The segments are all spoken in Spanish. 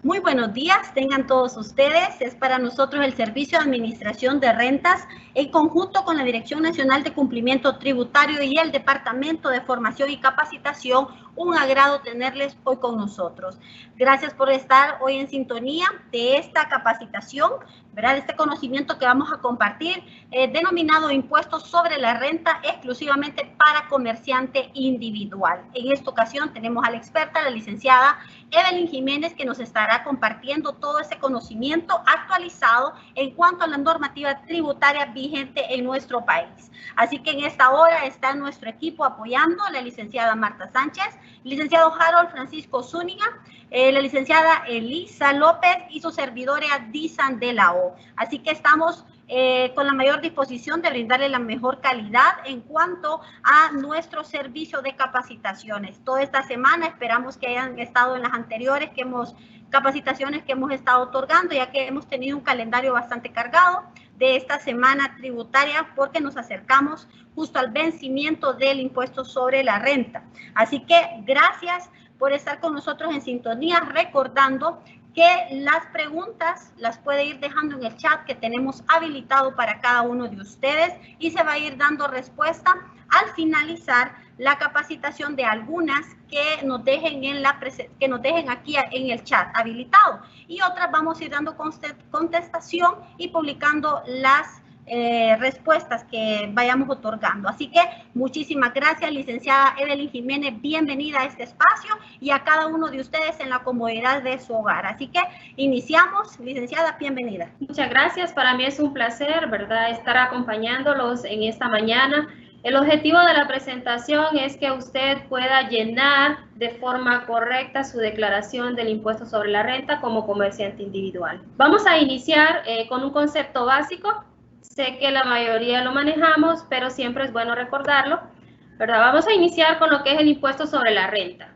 Muy buenos días, tengan todos ustedes. Es para nosotros el Servicio de Administración de Rentas, en conjunto con la Dirección Nacional de Cumplimiento Tributario y el Departamento de Formación y Capacitación, un agrado tenerles hoy con nosotros. Gracias por estar hoy en sintonía de esta capacitación, ¿verdad? Este conocimiento que vamos a compartir, denominado Impuestos sobre la Renta, exclusivamente para comerciante individual. En esta ocasión tenemos a la experta, la licenciada Evelyn Jiménez, que nos estará compartiendo todo ese conocimiento actualizado en cuanto a la normativa tributaria vigente en nuestro país. Así que en esta hora está nuestro equipo apoyando, la licenciada Marta Sánchez, el licenciado Harold Francisco Zúñiga, la licenciada Elisa López y su servidora Dizan de la O. Así que estamos con la mayor disposición de brindarle la mejor calidad en cuanto a nuestro servicio de capacitaciones. Toda esta semana esperamos que hayan estado en las anteriores capacitaciones que hemos estado otorgando, ya que hemos tenido un calendario bastante cargado de esta semana tributaria, porque nos acercamos justo al vencimiento del impuesto sobre la renta. Así que gracias por estar con nosotros en sintonía, recordando que las preguntas las puede ir dejando en el chat que tenemos habilitado para cada uno de ustedes y se va a ir dando respuesta al finalizar la capacitación de algunas que nos dejen aquí en el chat habilitado, y otras vamos a ir dando contestación y publicando las respuestas que vayamos otorgando. Así que muchísimas gracias, licenciada Evelyn Jiménez, bienvenida a este espacio y a cada uno de ustedes en la comodidad de su hogar. Así que iniciamos, licenciada, bienvenida. Muchas gracias, para mí es un placer, ¿verdad?, estar acompañándolos en esta mañana. El objetivo de la presentación es que usted pueda llenar de forma correcta su declaración del impuesto sobre la renta como comerciante individual. Vamos a iniciar con un concepto básico. Sé que la mayoría lo manejamos, pero siempre es bueno recordarlo, ¿verdad? Vamos a iniciar con lo que es el impuesto sobre la renta.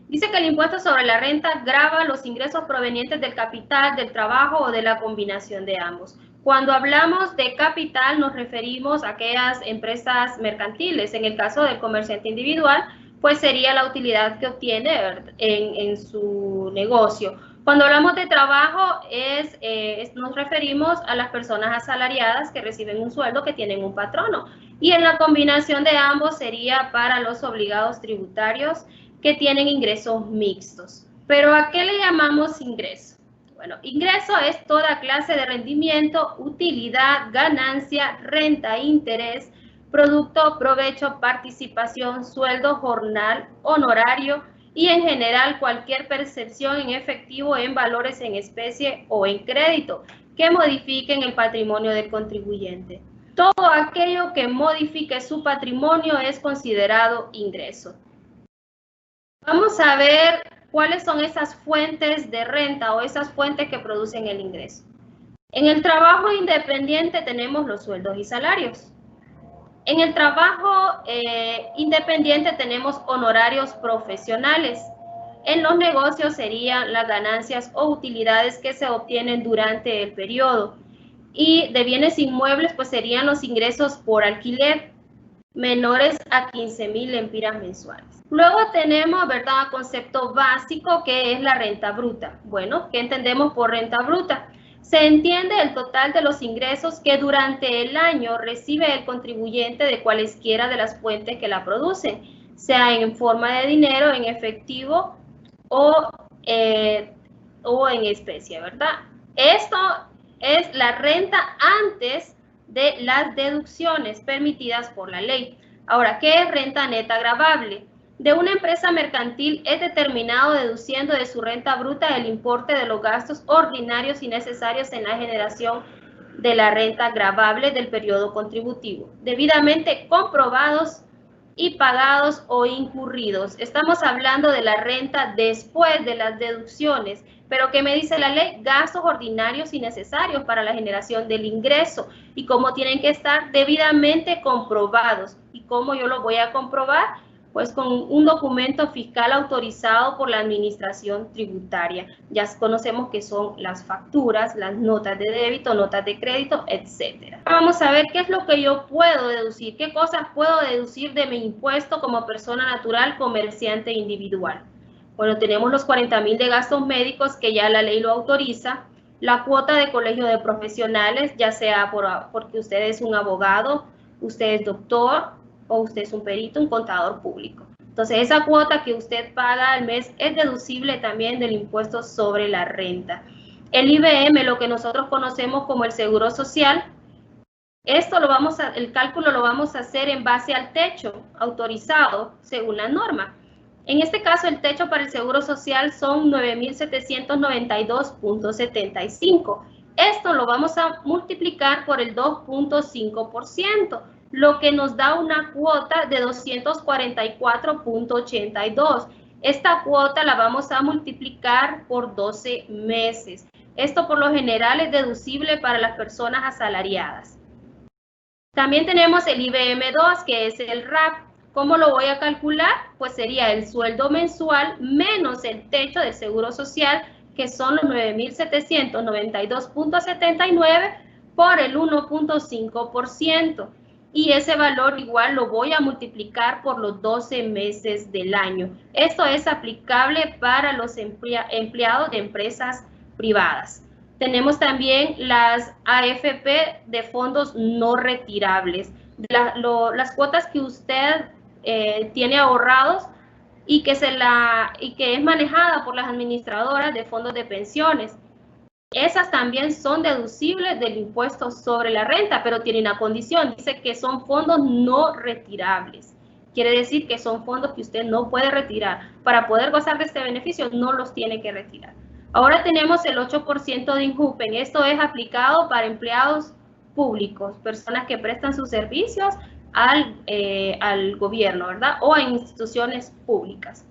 Dice que el impuesto sobre la renta grava los ingresos provenientes del capital, del trabajo o de la combinación de ambos. Cuando hablamos de capital nos referimos a aquellas empresas mercantiles. En el caso del comerciante individual, pues sería la utilidad que obtiene en su negocio. Cuando hablamos de trabajo, nos referimos a las personas asalariadas que reciben un sueldo, que tienen un patrono. Y en la combinación de ambos sería para los obligados tributarios que tienen ingresos mixtos. ¿Pero a qué le llamamos ingreso? Bueno, ingreso es toda clase de rendimiento, utilidad, ganancia, renta, interés, producto, provecho, participación, sueldo, jornal, honorario, y en general cualquier percepción en efectivo, en valores en especie o en crédito que modifiquen el patrimonio del contribuyente. Todo aquello que modifique su patrimonio es considerado ingreso. Vamos a ver cuáles son esas fuentes de renta o esas fuentes que producen el ingreso. En el trabajo independiente tenemos los sueldos y salarios. En el trabajo independiente tenemos honorarios profesionales. En los negocios serían las ganancias o utilidades que se obtienen durante el periodo. Y de bienes inmuebles, pues serían los ingresos por alquiler menores a 15,000 lempiras mensuales. Luego tenemos, ¿verdad?, concepto básico, que es la renta bruta. Bueno, ¿qué entendemos por renta bruta? Se entiende el total de los ingresos que durante el año recibe el contribuyente de cualesquiera de las fuentes que la producen, sea en forma de dinero, en efectivo o en especie, ¿verdad? Esto es la renta antes de las deducciones permitidas por la ley. Ahora, ¿qué es renta neta gravable? De una empresa mercantil es determinado deduciendo de su renta bruta el importe de los gastos ordinarios y necesarios en la generación de la renta gravable del periodo contributivo, debidamente comprobados y pagados o incurridos. Estamos hablando de la renta después de las deducciones, pero ¿qué me dice la ley? Gastos ordinarios y necesarios para la generación del ingreso, y cómo tienen que estar debidamente comprobados. ¿Y cómo yo lo voy a comprobar? Pues con un documento fiscal autorizado por la administración tributaria. Ya conocemos que son las facturas, las notas de débito, notas de crédito, etc. Vamos a ver qué es lo que yo puedo deducir, qué cosas puedo deducir de mi impuesto como persona natural comerciante individual. Bueno, tenemos los 40.000 de gastos médicos que ya la ley lo autoriza, la cuota de colegio de profesionales, ya sea porque usted es un abogado, usted es doctor o usted es un perito, un contador público. Entonces, esa cuota que usted paga al mes es deducible también del impuesto sobre la renta. El IBM, lo que nosotros conocemos como el seguro social, el cálculo lo vamos a hacer en base al techo autorizado según la norma. En este caso, el techo para el seguro social son 9.792.75. Esto lo vamos a multiplicar por el 2.5%, lo que nos da una cuota de 244.82. Esta cuota la vamos a multiplicar por 12 meses. Esto por lo general es deducible para las personas asalariadas. También tenemos el IBM2, que es el RAP. ¿Cómo lo voy a calcular? Pues sería el sueldo mensual menos el techo del Seguro Social, que son los 9.792.79 por el 1.5%. Y ese valor igual lo voy a multiplicar por los 12 meses del año. Esto es aplicable para los empleados de empresas privadas. Tenemos también las AFP de fondos no retirables. Las cuotas que usted tiene ahorrados y que es manejada por las administradoras de fondos de pensiones. Esas también son deducibles del impuesto sobre la renta, pero tiene una condición, dice que son fondos no retirables. Quiere decir que son fondos que usted no puede retirar. Para poder gozar de este beneficio, no los tiene que retirar. Ahora tenemos el 8% de INJUPEN. Esto es aplicado para empleados públicos, personas que prestan sus servicios al gobierno, ¿verdad? O a instituciones públicas.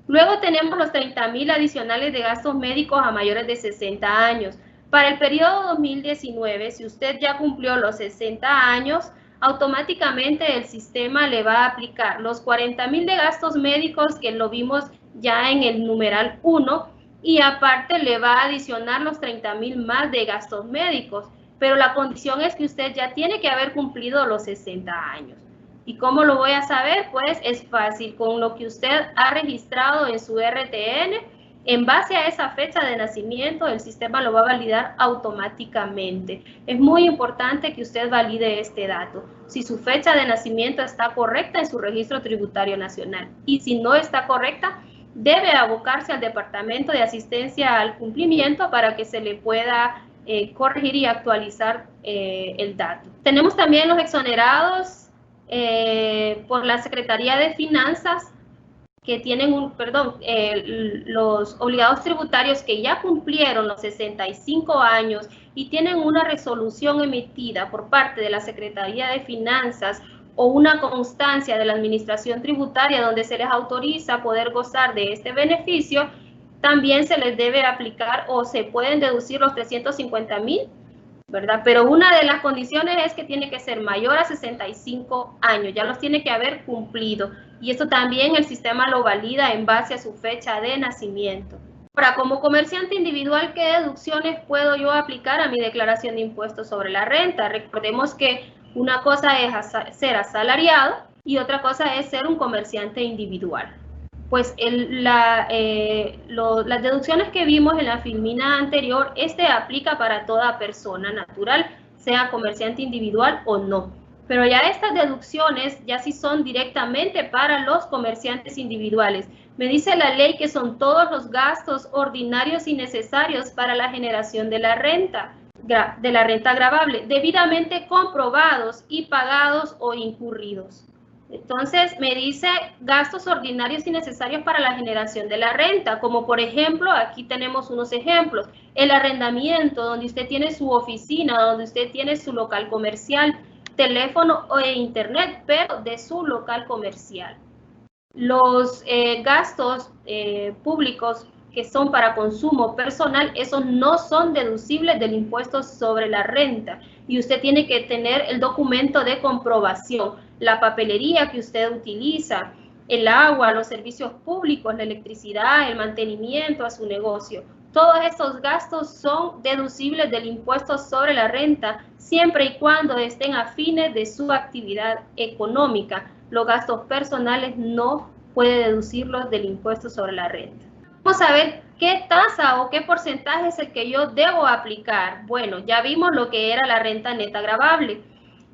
Luego tenemos los 30.000 adicionales de gastos médicos a mayores de 60 años. Para el periodo 2019, si usted ya cumplió los 60 años, automáticamente el sistema le va a aplicar los 40.000 de gastos médicos que lo vimos ya en el numeral 1 y aparte le va a adicionar los 30.000 más de gastos médicos. Pero la condición es que usted ya tiene que haber cumplido los 60 años. ¿Y cómo lo voy a saber? Pues es fácil, con lo que usted ha registrado en su RTN, en base a esa fecha de nacimiento, el sistema lo va a validar automáticamente. Es muy importante que usted valide este dato. Si su fecha de nacimiento está correcta en su registro tributario nacional y si no está correcta, debe abocarse al Departamento de Asistencia al Cumplimiento para que se le pueda corregir y actualizar el dato. Tenemos también los exonerados por la Secretaría de Finanzas que tienen los obligados tributarios que ya cumplieron los 65 años y tienen una resolución emitida por parte de la Secretaría de Finanzas o una constancia de la Administración Tributaria donde se les autoriza poder gozar de este beneficio, también se les debe aplicar o se pueden deducir los 350.000, ¿verdad? Pero una de las condiciones es que tiene que ser mayor a 65 años, ya los tiene que haber cumplido. Y esto también el sistema lo valida en base a su fecha de nacimiento. Ahora, como comerciante individual, ¿qué deducciones puedo yo aplicar a mi declaración de impuestos sobre la renta? Recordemos que una cosa es ser asalariado y otra cosa es ser un comerciante individual. Pues las deducciones que vimos en la filmina anterior, aplica para toda persona natural, sea comerciante individual o no. Pero ya estas deducciones ya sí son directamente para los comerciantes individuales. Me dice la ley que son todos los gastos ordinarios y necesarios para la generación de la renta gravable, debidamente comprobados y pagados o incurridos. Entonces, me dice gastos ordinarios y necesarios para la generación de la renta, como por ejemplo, aquí tenemos unos ejemplos, el arrendamiento, donde usted tiene su oficina, donde usted tiene su local comercial, teléfono e internet, pero de su local comercial. Los gastos públicos que son para consumo personal, esos no son deducibles del impuesto sobre la renta y usted tiene que tener el documento de comprobación, la papelería que usted utiliza, el agua, los servicios públicos, la electricidad, el mantenimiento a su negocio. Todos estos gastos son deducibles del impuesto sobre la renta siempre y cuando estén a fines de su actividad económica. Los gastos personales no puede deducirlos del impuesto sobre la renta. Vamos a ver qué tasa o qué porcentaje es el que yo debo aplicar. Bueno, ya vimos lo que era la renta neta gravable.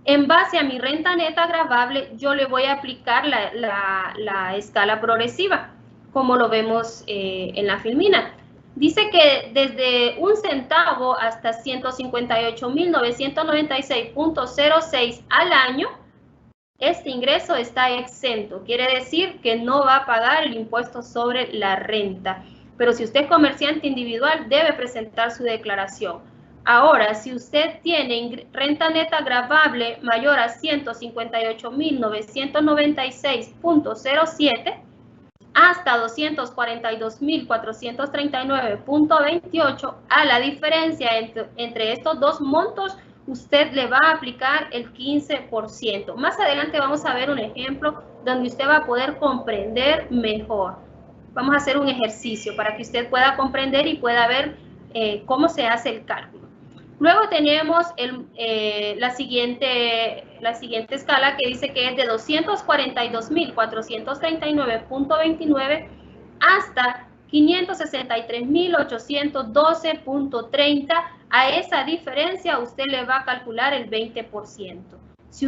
En base a mi renta neta gravable, yo le voy a aplicar la escala progresiva, como lo vemos en la filmina. Dice que desde 1 centavo hasta 158.996.06 al año, este ingreso está exento. Quiere decir que no va a pagar el impuesto sobre la renta. Pero si usted es comerciante individual, debe presentar su declaración. Ahora, si usted tiene renta neta gravable mayor a 158.996.07 hasta 242.439.28, a la diferencia entre estos dos montos, usted le va a aplicar el 15%. Más adelante vamos a ver un ejemplo donde usted va a poder comprender mejor. Vamos a hacer un ejercicio para que usted pueda comprender y pueda ver cómo se hace el cálculo. Luego tenemos la siguiente escala que dice que es de 242.439.29 hasta 563.812.30. A esa diferencia usted le va a calcular el 20%. Si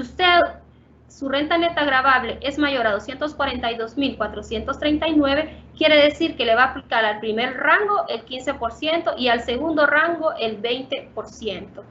su renta neta gravable es mayor a 242.439, quiere decir que le va a aplicar al primer rango el 15% y al segundo rango el 20%.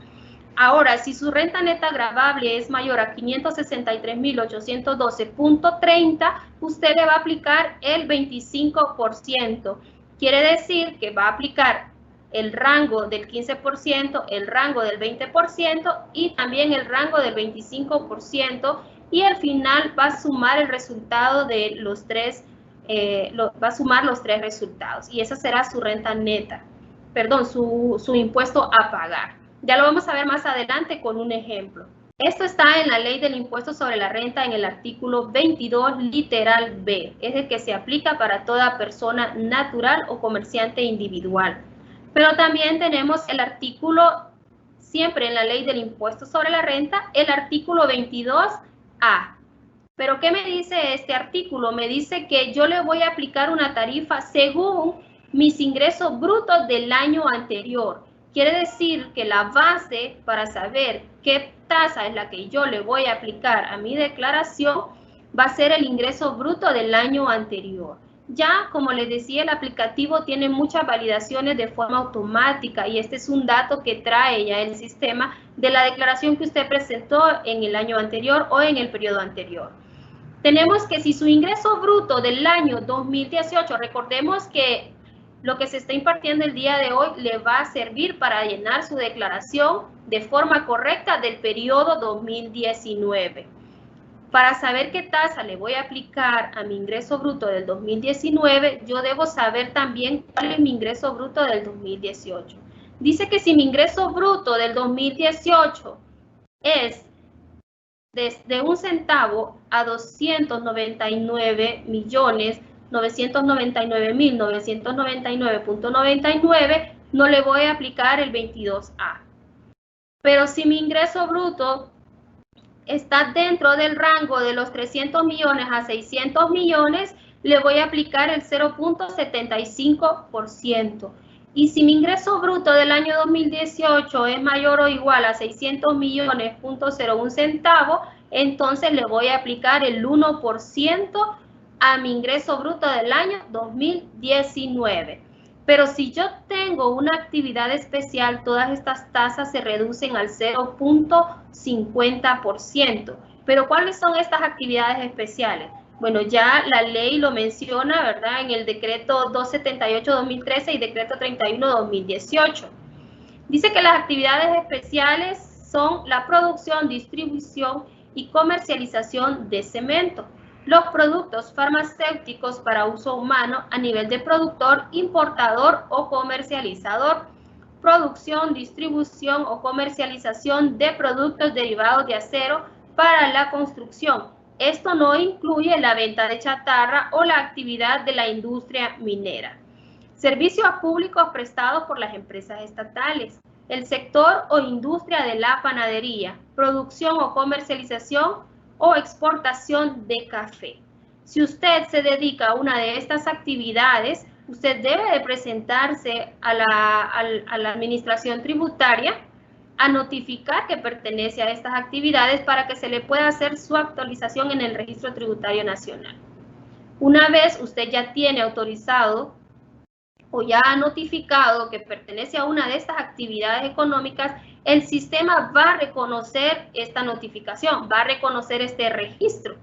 Ahora, si su renta neta gravable es mayor a 563.812.30, usted le va a aplicar el 25%. Quiere decir que va a aplicar el rango del 15%, el rango del 20% y también el rango del 25%, y al final va a sumar el resultado de los tres, va a sumar los tres resultados, y esa será su renta neta, perdón, su impuesto a pagar. Ya lo vamos a ver más adelante con un ejemplo. Esto está en la ley del impuesto sobre la renta en el artículo 22, literal B. Es el que se aplica para toda persona natural o comerciante individual. Pero también tenemos el artículo, siempre en la ley del impuesto sobre la renta, el artículo 22A. ¿Pero qué me dice este artículo? Me dice que yo le voy a aplicar una tarifa según mis ingresos brutos del año anterior. Quiere decir que la base para saber qué tasa es la que yo le voy a aplicar a mi declaración va a ser el ingreso bruto del año anterior. Ya, como les decía, el aplicativo tiene muchas validaciones de forma automática y este es un dato que trae ya el sistema de la declaración que usted presentó en el año anterior o en el periodo anterior. Tenemos que si su ingreso bruto del año 2018, recordemos que lo que se está impartiendo el día de hoy le va a servir para llenar su declaración de forma correcta del periodo 2019. Para saber qué tasa le voy a aplicar a mi ingreso bruto del 2019, yo debo saber también cuál es mi ingreso bruto del 2018. Dice que si mi ingreso bruto del 2018 es desde 1 centavo a 299.999.99, no le voy a aplicar el 22A. Pero si mi ingreso bruto está dentro del rango de los 300 millones a 600 millones, le voy a aplicar el 0.75%. Y si mi ingreso bruto del año 2018 es mayor o igual a 600 millones, 0.01 centavo, entonces le voy a aplicar el 1% a mi ingreso bruto del año 2019. Pero si yo tengo una actividad especial, todas estas tasas se reducen al 0.50%. Pero ¿cuáles son estas actividades especiales? Bueno, ya la ley lo menciona, ¿verdad? En el decreto 278-2013 y decreto 31-2018. Dice que las actividades especiales son la producción, distribución y comercialización de cemento, los productos farmacéuticos para uso humano a nivel de productor, importador o comercializador, producción, distribución o comercialización de productos derivados de acero para la construcción. Esto no incluye la venta de chatarra o la actividad de la industria minera. Servicios públicos prestados por las empresas estatales, el sector o industria de la panadería, producción o comercialización o exportación de café. Si usted se dedica a una de estas actividades, usted debe de presentarse a la administración tributaria a notificar que pertenece a estas actividades para que se le pueda hacer su actualización en el Registro Tributario Nacional. Una vez usted ya tiene autorizado o ya ha notificado que pertenece a una de estas actividades económicas, el sistema va a reconocer esta notificación, va a reconocer este registro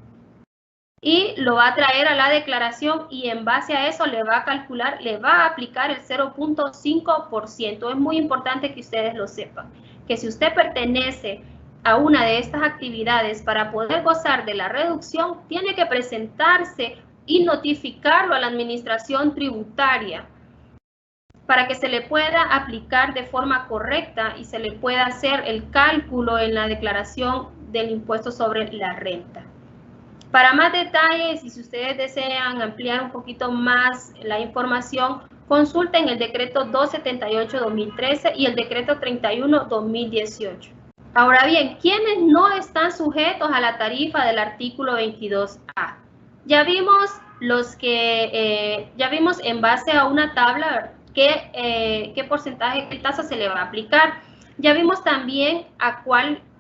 y lo va a traer a la declaración y en base a eso le va a calcular, le va a aplicar el 0.5%. Es muy importante que ustedes lo sepan, que si usted pertenece a una de estas actividades para poder gozar de la reducción, tiene que presentarse y notificarlo a la administración tributaria para que se le pueda aplicar de forma correcta y se le pueda hacer el cálculo en la declaración del impuesto sobre la renta. Para más detalles y si ustedes desean ampliar un poquito más la información, consulten el decreto 278-2013 y el decreto 31-2018. Ahora bien, ¿quiénes no están sujetos a la tarifa del artículo 22A? Ya vimos ya vimos en base a una tabla qué porcentaje, qué tasa se le va a aplicar. Ya vimos también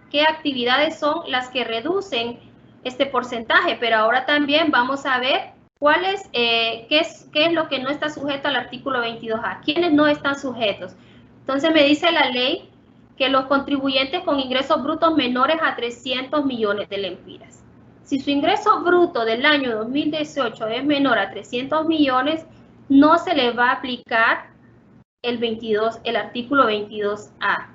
qué actividades son las que reducen este porcentaje, pero ahora también vamos a ver qué es lo que no está sujeto al artículo 22A, quiénes no están sujetos. Entonces me dice la ley que los contribuyentes con ingresos brutos menores a 300 millones de lempiras. Si su ingreso bruto del año 2018 es menor a 300 millones, no se le va a aplicar el artículo 22A.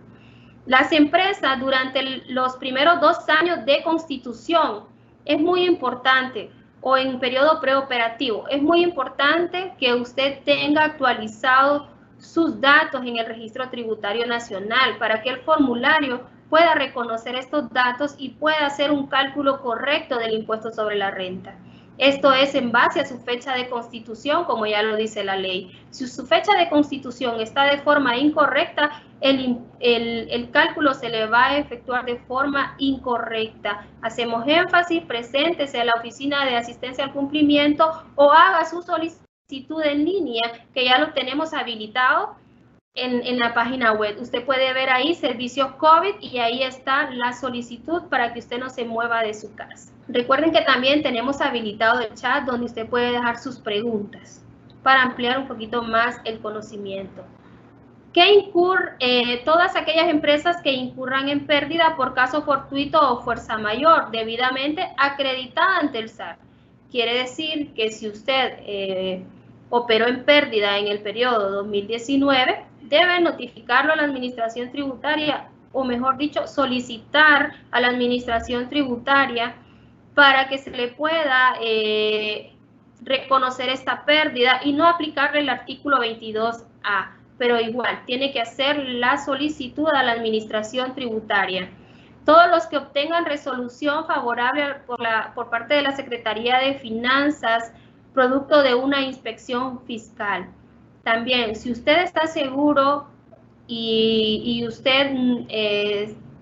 Las empresas durante los primeros 2 años de constitución es muy importante, o en periodo preoperativo, es muy importante que usted tenga actualizado sus datos en el Registro Tributario Nacional para que el formulario pueda reconocer estos datos y pueda hacer un cálculo correcto del impuesto sobre la renta. Esto es en base a su fecha de constitución, como ya lo dice la ley. Si su fecha de constitución está de forma incorrecta, el cálculo se le va a efectuar de forma incorrecta. Hacemos énfasis, preséntese a la Oficina de Asistencia al Cumplimiento o haga su solicitud en línea, que ya lo tenemos habilitado en la página web. Usted puede ver ahí servicios COVID y ahí está la solicitud para que usted no se mueva de su casa. Recuerden que también tenemos habilitado el chat donde usted puede dejar sus preguntas para ampliar un poquito más el conocimiento. Todas aquellas empresas que incurran en pérdida por caso fortuito o fuerza mayor, debidamente acreditada ante el SAT. Quiere decir que si usted operó en pérdida en el periodo 2019, debe notificarlo a la administración tributaria, o mejor dicho, solicitar a la administración tributaria para que se le pueda reconocer esta pérdida y no aplicarle el artículo 22A. Pero igual, tiene que hacer la solicitud a la administración tributaria. Todos los que obtengan resolución favorable por parte de la Secretaría de Finanzas, producto de una inspección fiscal. También, si usted está seguro y usted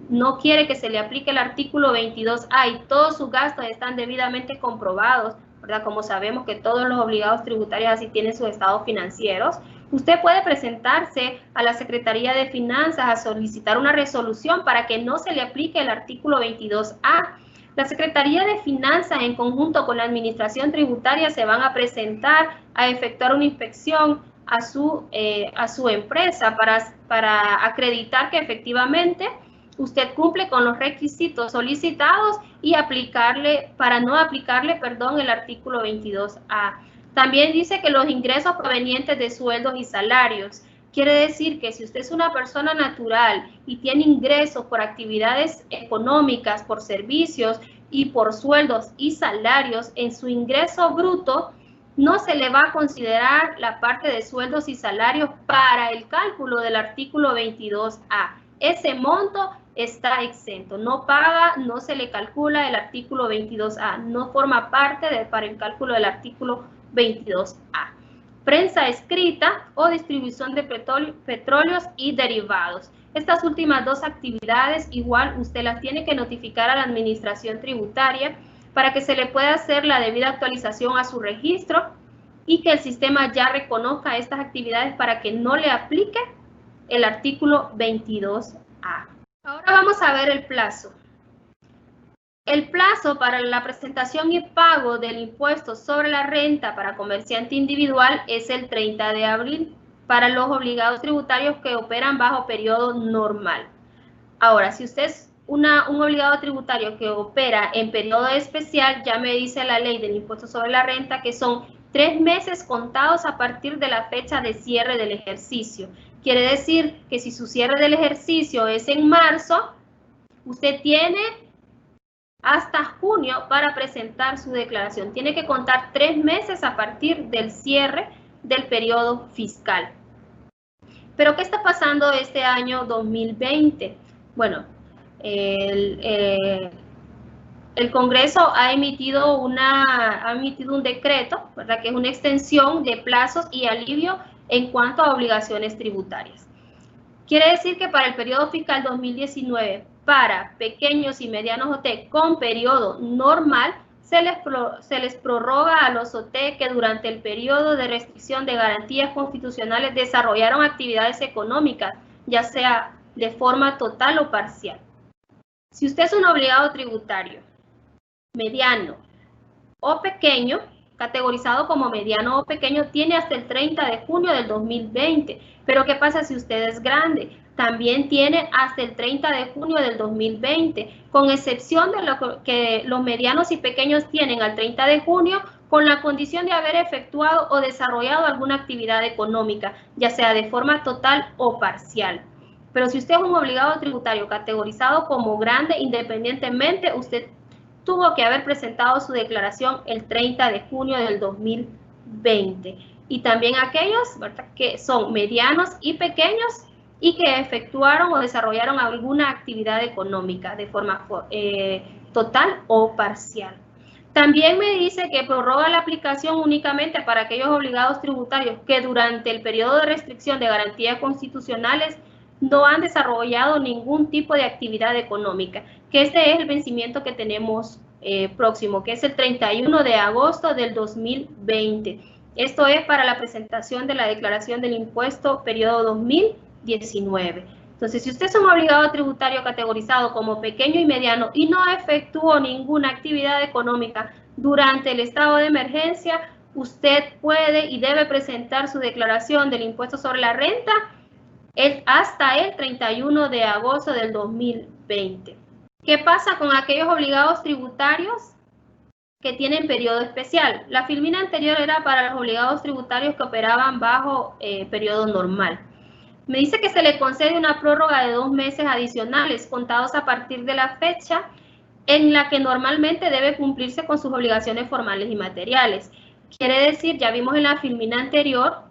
no quiere que se le aplique el artículo 22A y todos sus gastos están debidamente comprobados, ¿verdad? Como sabemos que todos los obligados tributarios así tienen sus estados financieros, usted puede presentarse a la Secretaría de Finanzas a solicitar una resolución para que no se le aplique el artículo 22A. La Secretaría de Finanzas, en conjunto con la Administración Tributaria, se van a presentar a efectuar una inspección a su empresa para acreditar que efectivamente usted cumple con los requisitos solicitados y no aplicarle el artículo 22A. También dice que los ingresos provenientes de sueldos y salarios. Quiere decir que si usted es una persona natural y tiene ingresos por actividades económicas, por servicios y por sueldos y salarios, en su ingreso bruto no se le va a considerar la parte de sueldos y salarios para el cálculo del artículo 22A. Ese monto está exento, no paga, no se le calcula el artículo 22A, no forma parte para el cálculo del artículo 22A. Prensa escrita o distribución de petróleos y derivados. Estas últimas 2 actividades igual usted las tiene que notificar a la administración tributaria para que se le pueda hacer la debida actualización a su registro y que el sistema ya reconozca estas actividades para que no le aplique el artículo 22A. Ahora vamos a ver el plazo. El plazo para la presentación y pago del impuesto sobre la renta para comerciante individual es el 30 de abril para los obligados tributarios que operan bajo periodo normal. Ahora, si usted es un obligado tributario que opera en periodo especial, ya me dice la ley del impuesto sobre la renta que son 3 meses contados a partir de la fecha de cierre del ejercicio. Quiere decir que si su cierre del ejercicio es en marzo, usted tiene hasta junio para presentar su declaración. Tiene que contar 3 meses a partir del cierre del periodo fiscal. ¿Pero qué está pasando este año 2020? Bueno, el Congreso ha emitido un decreto, ¿verdad?, que es una extensión de plazos y alivio en cuanto a obligaciones tributarias. Quiere decir que para el periodo fiscal 2019, para pequeños y medianos OT con periodo normal, se les prorroga a los OT que durante el periodo de restricción de garantías constitucionales desarrollaron actividades económicas, ya sea de forma total o parcial. Si usted es un obligado tributario mediano o pequeño, categorizado como mediano o pequeño, tiene hasta el 30 de junio del 2020. Pero ¿qué pasa si usted es grande? También tiene hasta el 30 de junio del 2020, con excepción de lo que los medianos y pequeños tienen al 30 de junio, con la condición de haber efectuado o desarrollado alguna actividad económica, ya sea de forma total o parcial. Pero si usted es un obligado tributario categorizado como grande, independientemente, usted tuvo que haber presentado su declaración el 30 de junio del 2020. Y también aquellos, ¿verdad?, que son medianos y pequeños y que efectuaron o desarrollaron alguna actividad económica de forma total o parcial. También me dice que prorroga la aplicación únicamente para aquellos obligados tributarios que durante el periodo de restricción de garantías constitucionales no han desarrollado ningún tipo de actividad económica, que este es el vencimiento que tenemos próximo, que es el 31 de agosto del 2020. Esto es para la presentación de la declaración del impuesto periodo 2019. Entonces, si usted es un obligado tributario categorizado como pequeño y mediano y no efectuó ninguna actividad económica durante el estado de emergencia, usted puede y debe presentar su declaración del impuesto sobre la renta hasta el 31 de agosto del 2020. ¿Qué pasa con aquellos obligados tributarios que tienen periodo especial? La filmina anterior era para los obligados tributarios que operaban bajo periodo normal. Me dice que se le concede una prórroga de 2 meses adicionales contados a partir de la fecha en la que normalmente debe cumplirse con sus obligaciones formales y materiales. Quiere decir, ya vimos en la filmina anterior,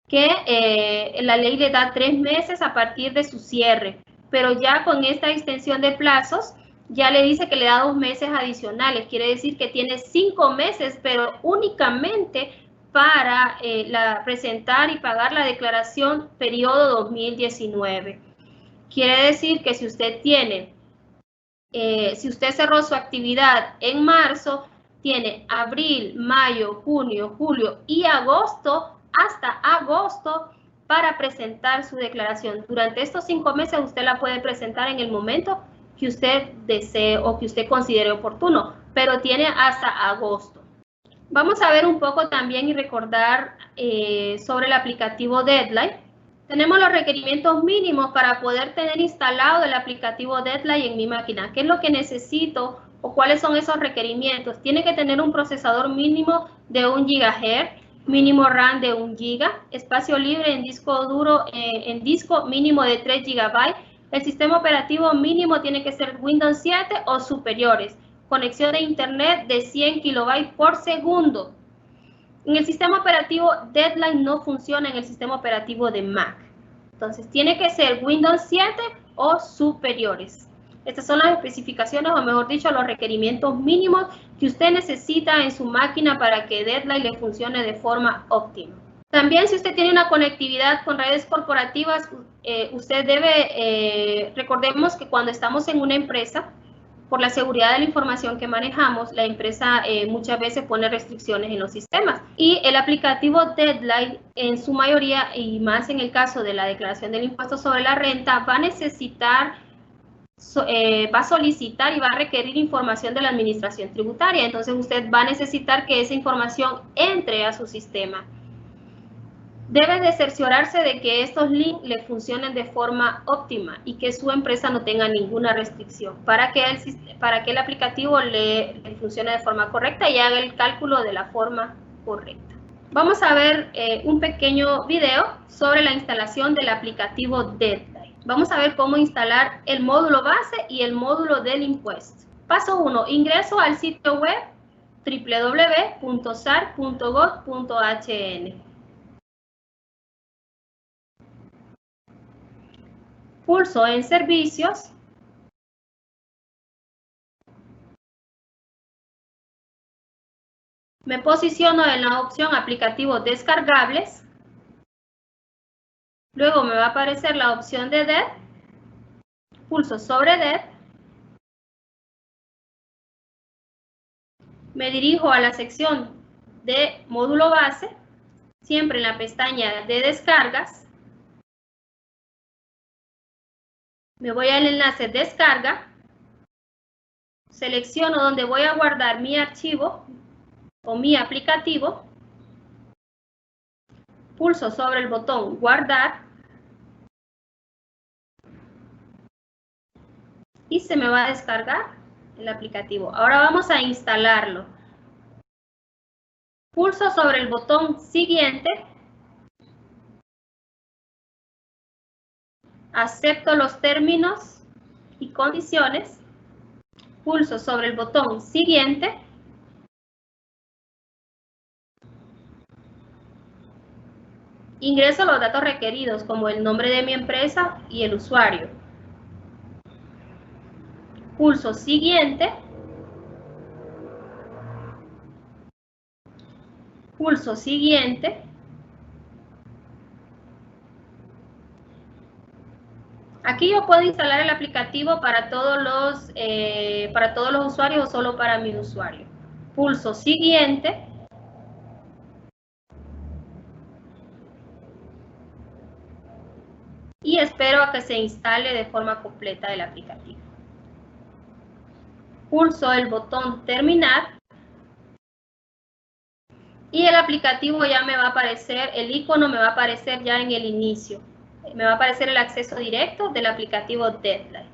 que la ley le da 3 meses a partir de su cierre, pero ya con esta extensión de plazos, ya le dice que le da 2 meses adicionales, quiere decir que tiene 5 meses, pero únicamente para presentar y pagar la declaración periodo 2019. Quiere decir que si usted cerró su actividad en marzo, tiene abril, mayo, junio, julio y agosto, hasta agosto, para presentar su declaración. Durante estos 5 meses usted la puede presentar en el momento que usted desee o que usted considere oportuno, pero tiene hasta agosto. Vamos a ver un poco también y recordar sobre el aplicativo Deadline. Tenemos los requerimientos mínimos para poder tener instalado el aplicativo Deadline en mi máquina. ¿Qué es lo que necesito o cuáles son esos requerimientos? Tiene que tener un procesador mínimo de 1 GHz, mínimo RAM de 1 GB, espacio libre en disco duro, en disco mínimo de 3 GB. El sistema operativo mínimo tiene que ser Windows 7 o superiores. Conexión de internet de 100 kilobytes por segundo. En el sistema operativo Deadline no funciona en el sistema operativo de Mac. Entonces tiene que ser Windows 7 o superiores. Estas son las especificaciones, o mejor dicho, los requerimientos mínimos que usted necesita en su máquina para que Deadline le funcione de forma óptima. También, si usted tiene una conectividad con redes corporativas, usted debe, recordemos que cuando estamos en una empresa, por la seguridad de la información que manejamos, la empresa muchas veces pone restricciones en los sistemas. Y el aplicativo Deadline, en su mayoría, y más en el caso de la declaración del impuesto sobre la renta, va a necesitar, va a solicitar y va a requerir información de la administración tributaria. Entonces usted va a necesitar que esa información entre a su sistema. Debe de cerciorarse de que estos links le funcionen de forma óptima y que su empresa no tenga ninguna restricción para que el aplicativo le funcione de forma correcta y haga el cálculo de la forma correcta. Vamos a ver un pequeño video sobre la instalación del aplicativo Deadline. Vamos a ver cómo instalar el módulo base y el módulo del impuesto. Paso 1. Ingreso al sitio web www.sar.gov.hn. Pulso en Servicios. Me posiciono en la opción Aplicativos descargables. Luego me va a aparecer la opción de DED. Pulso sobre DED. Me dirijo a la sección de módulo base, siempre en la pestaña de descargas. Me voy al enlace Descarga, selecciono donde voy a guardar mi archivo o mi aplicativo, pulso sobre el botón Guardar y se me va a descargar el aplicativo. Ahora vamos a instalarlo. Pulso sobre el botón Siguiente. Acepto los términos y condiciones. Pulso sobre el botón Siguiente. Ingreso los datos requeridos como el nombre de mi empresa y el usuario. Pulso Siguiente. Pulso Siguiente. Aquí yo puedo instalar el aplicativo para todos los usuarios o solo para mi usuario. Pulso Siguiente. Y espero a que se instale de forma completa el aplicativo. Pulso el botón Terminar. Y el aplicativo ya me va a aparecer, el icono me va a aparecer ya en el inicio. Me va a aparecer el acceso directo del aplicativo Deadline.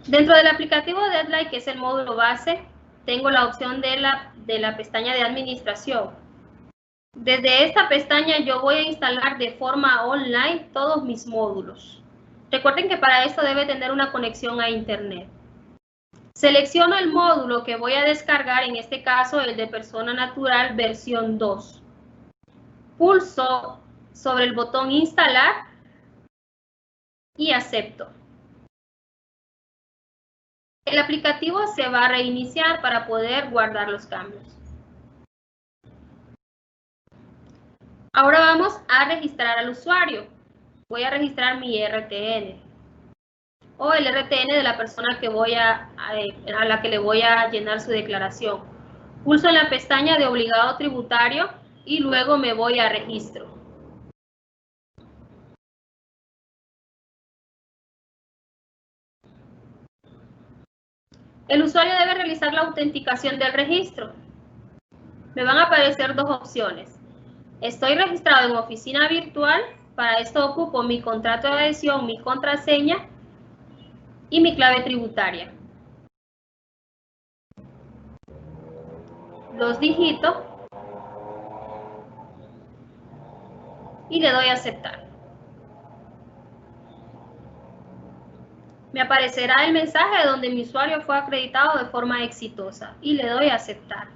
Dentro del aplicativo Deadline, que es el módulo base, tengo la opción de la pestaña de administración. Desde esta pestaña yo voy a instalar de forma online todos mis módulos. Recuerden que para esto debe tener una conexión a internet. Selecciono el módulo que voy a descargar, en este caso el de persona natural versión 2. Pulso sobre el botón Instalar y acepto. El aplicativo se va a reiniciar para poder guardar los cambios. Ahora vamos a registrar al usuario. Voy a registrar mi RTN o el RTN de la persona que a la que le voy a llenar su declaración. Pulso en la pestaña de obligado tributario y luego me voy a registro. El usuario debe realizar la autenticación del registro. Me van a aparecer dos opciones. Estoy registrado en oficina virtual. Para esto ocupo mi contrato de adhesión, mi contraseña y mi clave tributaria. Los digito y le doy a aceptar. Me aparecerá el mensaje donde mi usuario fue acreditado de forma exitosa y le doy a aceptar.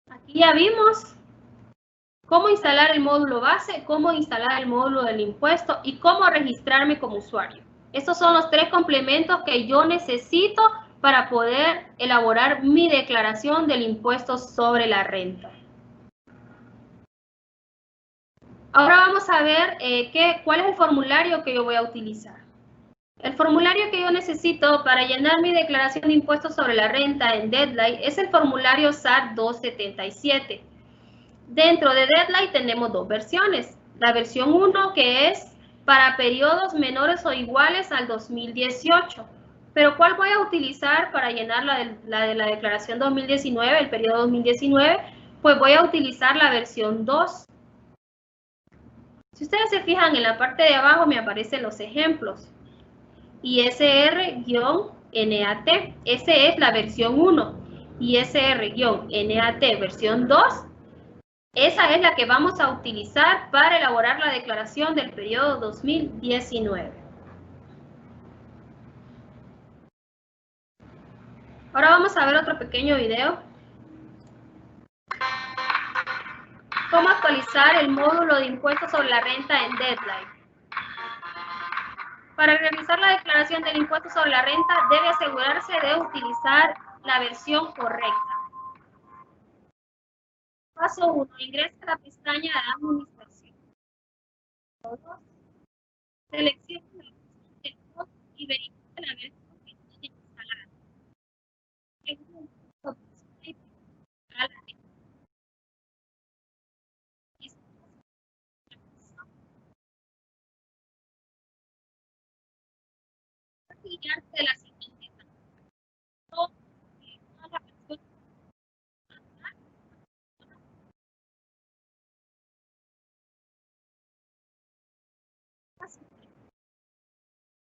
Aquí ya vimos cómo instalar el módulo base, cómo instalar el módulo del impuesto y cómo registrarme como usuario. Estos son los tres complementos que yo necesito para poder elaborar mi declaración del impuesto sobre la renta. Ahora vamos a ver cuál es el formulario que yo voy a utilizar. El formulario que yo necesito para llenar mi declaración de impuestos sobre la renta en Deadline es el formulario SAT 277. Dentro de Deadline tenemos dos versiones. La versión 1 que es para periodos menores o iguales al 2018. Pero ¿cuál voy a utilizar para llenar la de la declaración 2019, el periodo 2019? Pues voy a utilizar la versión 2. Si ustedes se fijan en la parte de abajo me aparecen los ejemplos. ISR-NAT, esa es la versión 1. ISR-NAT versión 2, esa es la que vamos a utilizar para elaborar la declaración del periodo 2019. Ahora vamos a ver otro pequeño video. ¿Cómo actualizar el módulo de impuestos sobre la renta en Deadline? Para realizar la declaración del impuesto sobre la renta, debe asegurarse de utilizar la versión correcta. Paso 1. Ingrese a la pestaña de administración. 2. Seleccione la opción de costo y verifique la versión que tiene instalada. Segundo, de la siguiente manera.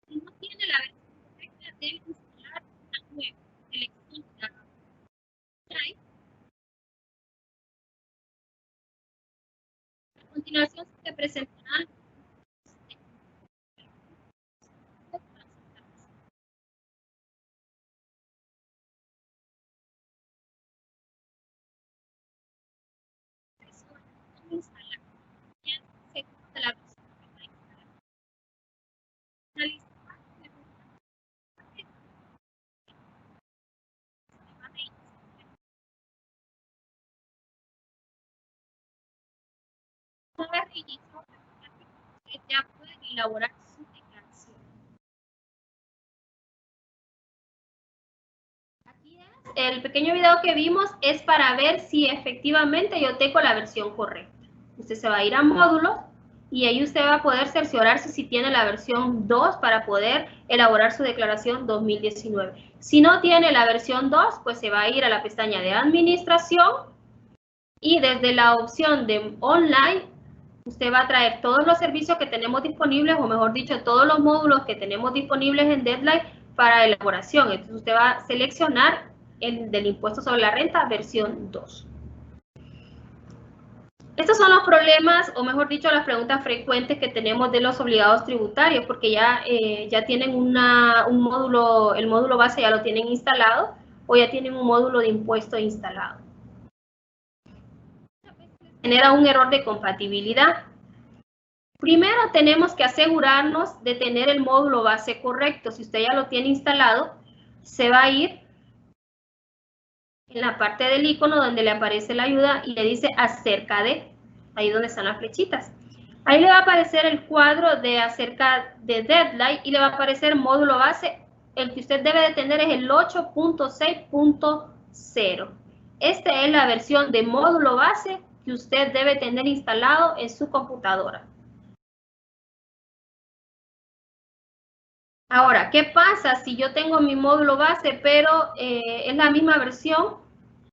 Si no tiene la versión correcta, debe instalar una nueva. Selección de la A continuación se presentarán instalar. Segundo de la versión que va a instalar. Finalizar. Una vez realizado, ya pueden elaborar su declaración. Aquí es, el pequeño video que vimos es para ver si efectivamente yo tengo la versión correcta. Usted se va a ir a módulos y ahí usted va a poder cerciorarse si tiene la versión 2 para poder elaborar su declaración 2019. Si no tiene la versión 2, pues se va a ir a la pestaña de administración y desde la opción de online, usted va a traer todos los servicios que tenemos disponibles, o mejor dicho, todos los módulos que tenemos disponibles en Deadline para elaboración. Entonces usted va a seleccionar el del impuesto sobre la renta versión 2. Estos son los problemas, o mejor dicho, las preguntas frecuentes que tenemos de los obligados tributarios, porque ya tienen un módulo, el módulo base ya lo tienen instalado, o ya tienen un módulo de impuesto instalado. Genera un error de compatibilidad. Primero tenemos que asegurarnos de tener el módulo base correcto. Si usted ya lo tiene instalado, se va a ir en la parte del icono donde le aparece la ayuda y le dice acerca de, ahí donde están las flechitas. Ahí le va a aparecer el cuadro de acerca de Deadline y le va a aparecer módulo base. El que usted debe de tener es el 8.6.0. Esta es la versión de módulo base que usted debe tener instalado en su computadora. Ahora, ¿qué pasa si yo tengo mi módulo base, pero es la misma versión,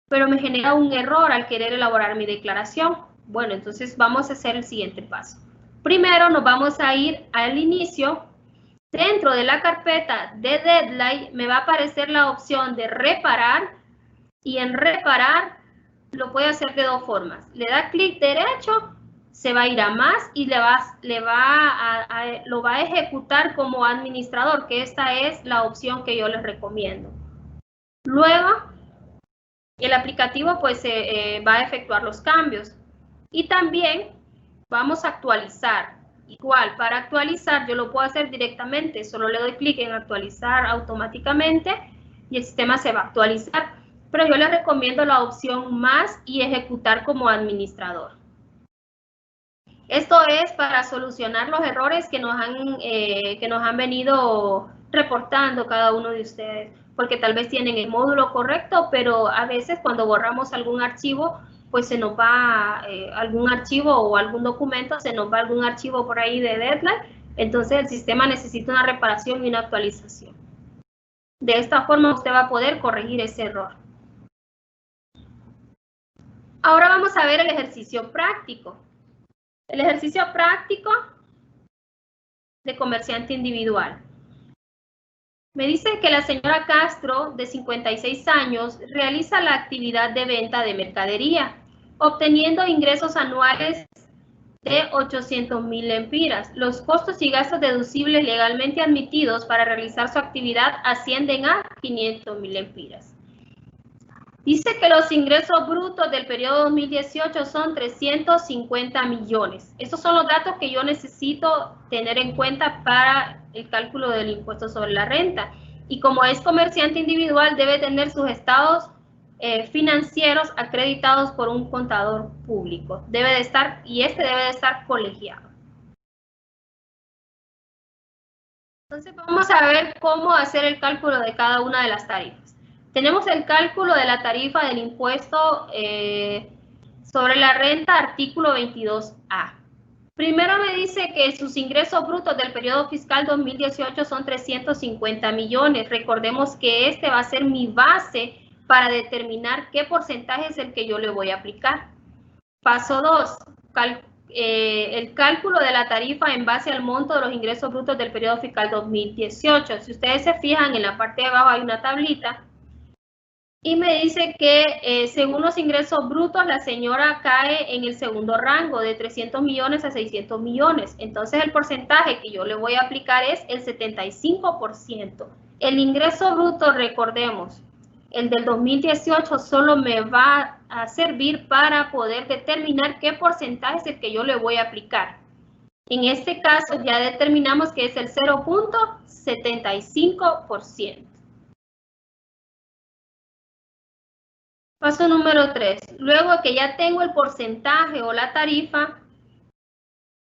pero me genera un error al querer elaborar mi declaración? Bueno, entonces vamos a hacer el siguiente paso. Primero nos vamos a ir al inicio. Dentro de la carpeta de Deadline me va a aparecer la opción de reparar, y en reparar lo puede hacer de dos formas. Le da clic derecho, se va a ir a más y lo va a ejecutar como administrador, que esta es la opción que yo les recomiendo. Luego, el aplicativo pues va a efectuar los cambios. Y también vamos a actualizar. Igual, para actualizar yo lo puedo hacer directamente, solo le doy clic en actualizar automáticamente y el sistema se va a actualizar. Pero yo les recomiendo la opción más y ejecutar como administrador. Esto es para solucionar los errores que nos han venido reportando cada uno de ustedes, porque tal vez tienen el módulo correcto, pero a veces cuando borramos algún archivo, pues se nos va algún archivo o algún documento, se nos va algún archivo por ahí de deadline, entonces el sistema necesita una reparación y una actualización. De esta forma usted va a poder corregir ese error. Ahora vamos a ver el ejercicio práctico. El ejercicio práctico de comerciante individual. Me dice que la señora Castro, de 56 años, realiza la actividad de venta de mercadería, obteniendo ingresos anuales de 800.000 lempiras. Los costos y gastos deducibles legalmente admitidos para realizar su actividad ascienden a 500.000 lempiras. Dice que los ingresos brutos del periodo 2018 son 350 millones. Estos son los datos que yo necesito tener en cuenta para el cálculo del impuesto sobre la renta. Y como es comerciante individual, debe tener sus estados financieros acreditados por un contador público. Debe de estar, y este debe de estar colegiado. Entonces vamos a ver cómo hacer el cálculo de cada una de las tarifas. Tenemos el cálculo de la tarifa del impuesto sobre la renta, artículo 22A. Primero me dice que sus ingresos brutos del periodo fiscal 2018 son 350 millones. Recordemos que este va a ser mi base para determinar qué porcentaje es el que yo le voy a aplicar. Paso 2, el cálculo de la tarifa en base al monto de los ingresos brutos del periodo fiscal 2018. Si ustedes se fijan, en la parte de abajo hay una tablita y me dice que según los ingresos brutos la señora cae en el segundo rango de 300 millones a 600 millones. Entonces el porcentaje que yo le voy a aplicar es el 75%. El ingreso bruto, recordemos, el del 2018 solo me va a servir para poder determinar qué porcentaje es el que yo le voy a aplicar. En este caso ya determinamos que es el 0.75%. Paso número 3. Luego que ya tengo el porcentaje o la tarifa,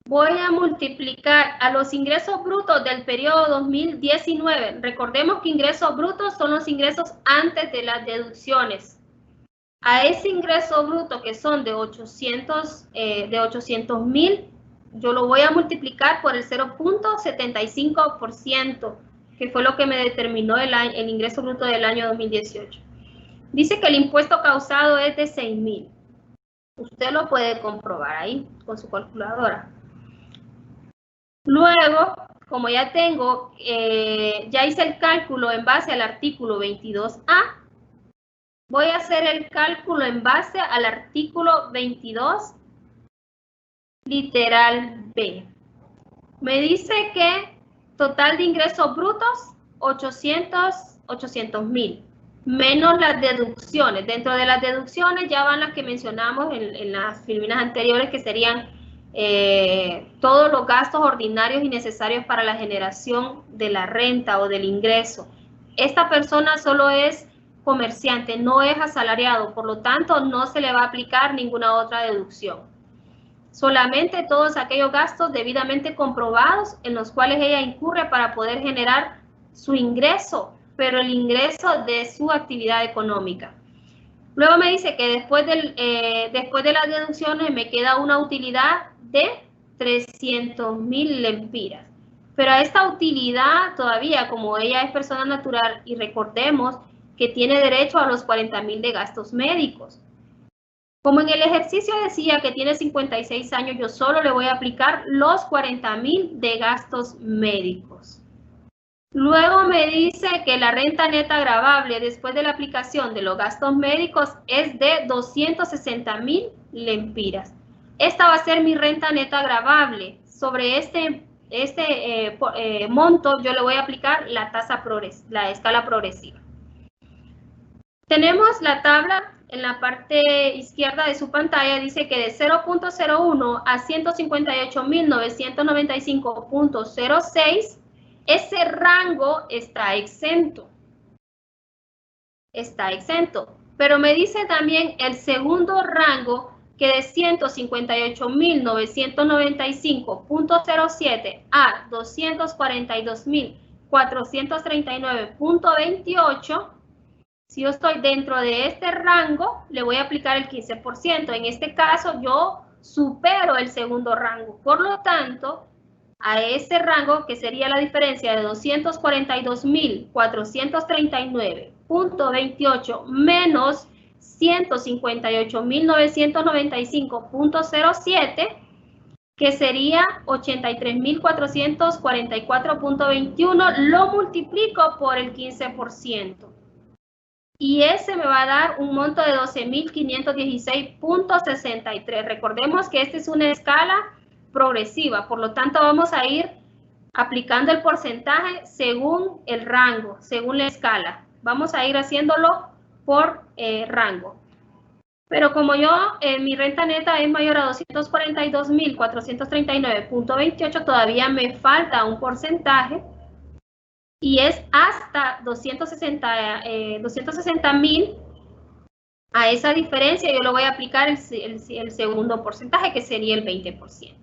voy a multiplicar a los ingresos brutos del periodo 2019. Recordemos que ingresos brutos son los ingresos antes de las deducciones. A ese ingreso bruto que son de 800.000, yo lo voy a multiplicar por el 0.75%, que fue lo que me determinó el ingreso bruto del año 2018. Dice que el impuesto causado es de 6.000. Usted lo puede comprobar ahí con su calculadora. Luego, como ya tengo, ya hice el cálculo en base al artículo 22A, voy a hacer el cálculo en base al artículo 22, literal B. Me dice que total de ingresos brutos, 800.000. Menos las deducciones. Dentro de las deducciones ya van las que mencionamos en las filminas anteriores, que serían todos los gastos ordinarios y necesarios para la generación de la renta o del ingreso. Esta persona solo es comerciante, no es asalariado, por lo tanto no se le va a aplicar ninguna otra deducción. Solamente todos aquellos gastos debidamente comprobados en los cuales ella incurre para poder generar su ingreso, pero el ingreso de su actividad económica. Luego me dice que después de las deducciones me queda una utilidad de 300.000 lempiras. Pero a esta utilidad todavía, como ella es persona natural, y recordemos que tiene derecho a los 40.000 de gastos médicos. Como en el ejercicio decía que tiene 56 años, yo solo le voy a aplicar los 40.000 de gastos médicos. Luego me dice que la renta neta gravable después de la aplicación de los gastos médicos es de 260.000 lempiras. Esta va a ser mi renta neta gravable. Sobre este monto yo le voy a aplicar la escala progresiva. Tenemos la tabla en la parte izquierda de su pantalla, dice que de 0.01 a 158.995.06 ese rango está exento. está exento. Pero me dice también el segundo rango que de 158.995.07 a 242.439.28, si yo estoy dentro de este rango, le voy a aplicar el 15%. En este caso, yo supero el segundo rango. Por lo tanto, a ese rango, que sería la diferencia de 242.439.28 menos 158.995.07, que sería 83.444.21, lo multiplico por el 15%. Y ese me va a dar un monto de 12.516.63. Recordemos que esta es una escala progresiva, por lo tanto vamos a ir aplicando el porcentaje según el rango, según la escala. Vamos a ir haciéndolo por rango. Pero como mi renta neta es mayor a 242.439.28, todavía me falta un porcentaje y es hasta 260.000. A esa diferencia yo le voy a aplicar el segundo porcentaje, que sería el 20%.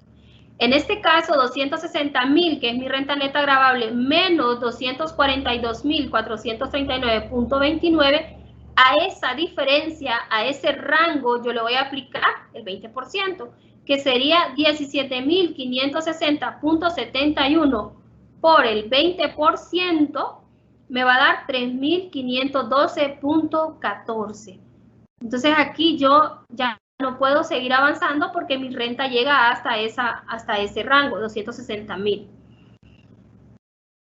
En este caso, 260.000, que es mi renta neta gravable, menos 242.439.29, a esa diferencia, a ese rango, yo le voy a aplicar el 20%, que sería 17.560.71 por el 20%, me va a dar 3.512.14. Entonces aquí yo ya no puedo seguir avanzando porque mi renta llega hasta ese rango, 260.000.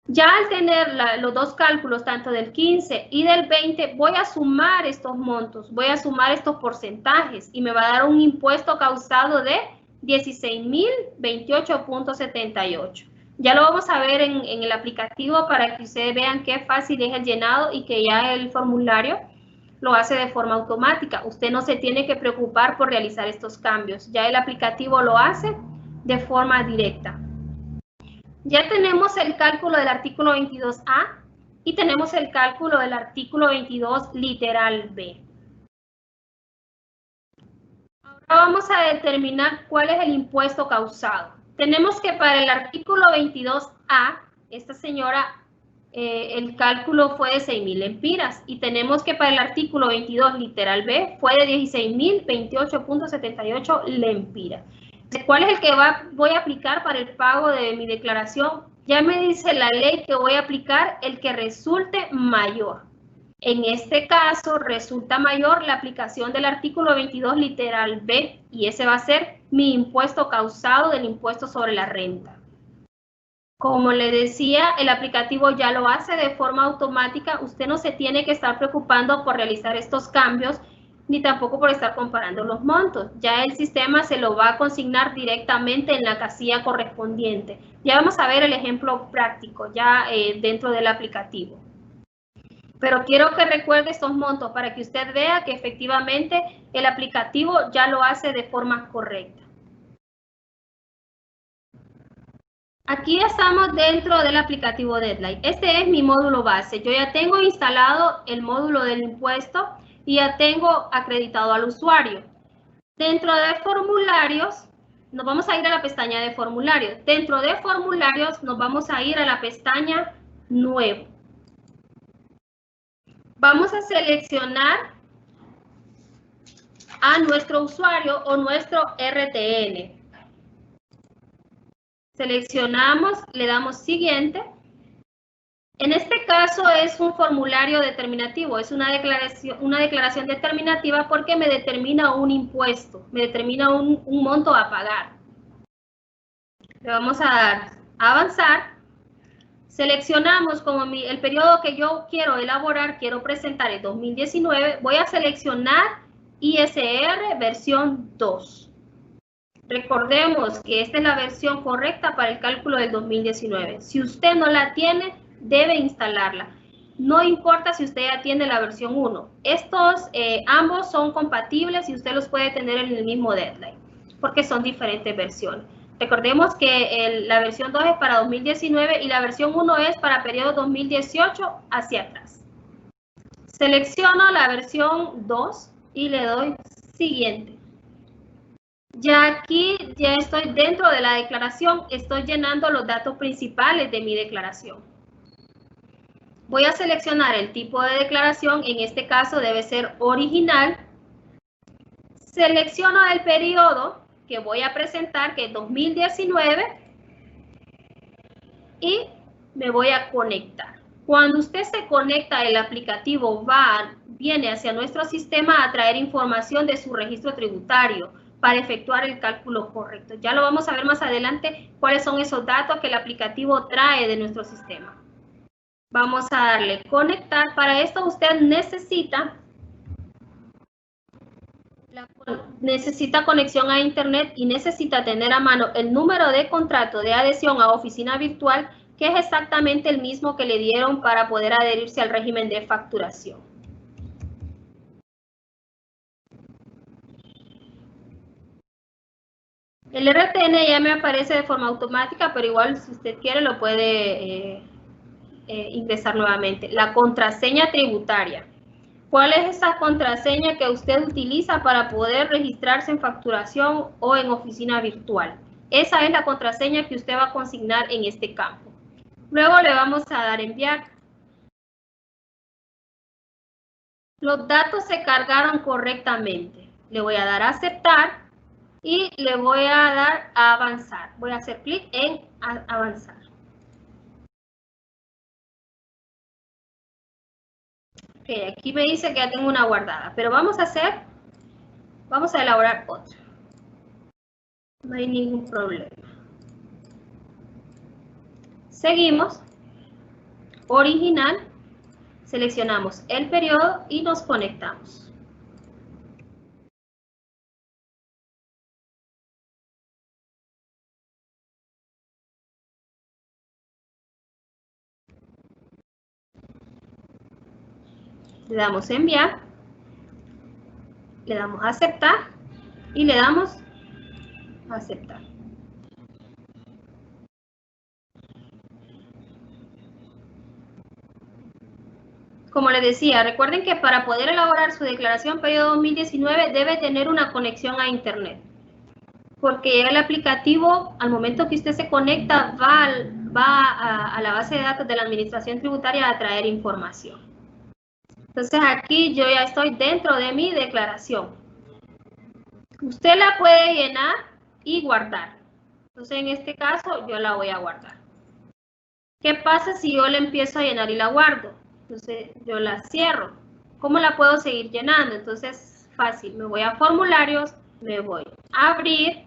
Ya al tener los dos cálculos, tanto del 15 y del 20, voy a sumar estos montos, voy a sumar estos porcentajes y me va a dar un impuesto causado de 16.028.78. Ya lo vamos a ver en el aplicativo para que ustedes vean qué fácil es el llenado y que ya el formulario lo hace de forma automática. Usted no se tiene que preocupar por realizar estos cambios. Ya el aplicativo lo hace de forma directa. Ya tenemos el cálculo del artículo 22A y tenemos el cálculo del artículo 22 literal B. Ahora vamos a determinar cuál es el impuesto causado. Tenemos que para el artículo 22A, esta señora, el cálculo fue de 6.000 lempiras y tenemos que para el artículo 22 literal B fue de 16.028.78 lempiras. ¿Cuál es el que voy a aplicar para el pago de mi declaración? Ya me dice la ley que voy a aplicar el que resulte mayor. En este caso, resulta mayor la aplicación del artículo 22 literal B y ese va a ser mi impuesto causado del impuesto sobre la renta. Como le decía, el aplicativo ya lo hace de forma automática. Usted no se tiene que estar preocupando por realizar estos cambios ni tampoco por estar comparando los montos. Ya el sistema se lo va a consignar directamente en la casilla correspondiente. Ya vamos a ver el ejemplo práctico ya dentro del aplicativo. Pero quiero que recuerde estos montos para que usted vea que efectivamente el aplicativo ya lo hace de forma correcta. Aquí estamos dentro del aplicativo Deadline. Este es mi módulo base. Yo ya tengo instalado el módulo del impuesto y ya tengo acreditado al usuario. Dentro de formularios, nos vamos a ir a la pestaña de formularios. Dentro de formularios, nos vamos a ir a la pestaña Nuevo. Vamos a seleccionar a nuestro usuario o nuestro RTN. Seleccionamos, le damos siguiente. En este caso es un formulario determinativo, es una declaración determinativa porque me determina un impuesto, me determina un monto a pagar. Le vamos a dar a avanzar. Seleccionamos como el periodo que yo quiero elaborar, quiero presentar el 2019, voy a seleccionar ISR versión 2. Recordemos que esta es la versión correcta para el cálculo del 2019. Si usted no la tiene, debe instalarla. No importa si usted ya tiene la versión 1. Ambos son compatibles y usted los puede tener en el mismo Deadline, porque son diferentes versiones. Recordemos que la versión 2 es para 2019 y la versión 1 es para periodo 2018 hacia atrás. Selecciono la versión 2 y le doy siguiente. Ya aquí ya estoy dentro de la declaración, estoy llenando los datos principales de mi declaración. Voy a seleccionar el tipo de declaración, en este caso debe ser original. Selecciono el periodo que voy a presentar, que es 2019, y me voy a conectar. Cuando usted se conecta, el aplicativo viene hacia nuestro sistema a traer información de su registro tributario para efectuar el cálculo correcto. Ya lo vamos a ver más adelante cuáles son esos datos que el aplicativo trae de nuestro sistema. Vamos a darle conectar. Para esto usted necesita conexión a internet y necesita tener a mano el número de contrato de adhesión a oficina virtual, que es exactamente el mismo que le dieron para poder adherirse al régimen de facturación. El RTN ya me aparece de forma automática, pero igual si usted quiere lo puede ingresar nuevamente. La contraseña tributaria. ¿Cuál es esa contraseña que usted utiliza para poder registrarse en facturación o en oficina virtual? Esa es la contraseña que usted va a consignar en este campo. Luego le vamos a dar enviar. Los datos se cargaron correctamente. Le voy a dar a aceptar y le voy a dar a avanzar. Voy a hacer clic en avanzar. Okay, aquí me dice que ya tengo una guardada, pero vamos a elaborar otra. No hay ningún problema. Seguimos. Original. Seleccionamos el periodo y nos conectamos. Le damos enviar, le damos a aceptar y le damos a aceptar. Como les decía, recuerden que para poder elaborar su declaración periodo 2019 debe tener una conexión a internet. Porque el aplicativo, al momento que usted se conecta, va a la base de datos de la Administración Tributaria a traer información. Entonces aquí yo ya estoy dentro de mi declaración. Usted la puede llenar y guardar. Entonces en este caso yo la voy a guardar. ¿Qué pasa si yo la empiezo a llenar y la guardo? Entonces yo la cierro. ¿Cómo la puedo seguir llenando? Entonces fácil, me voy a formularios, me voy a abrir,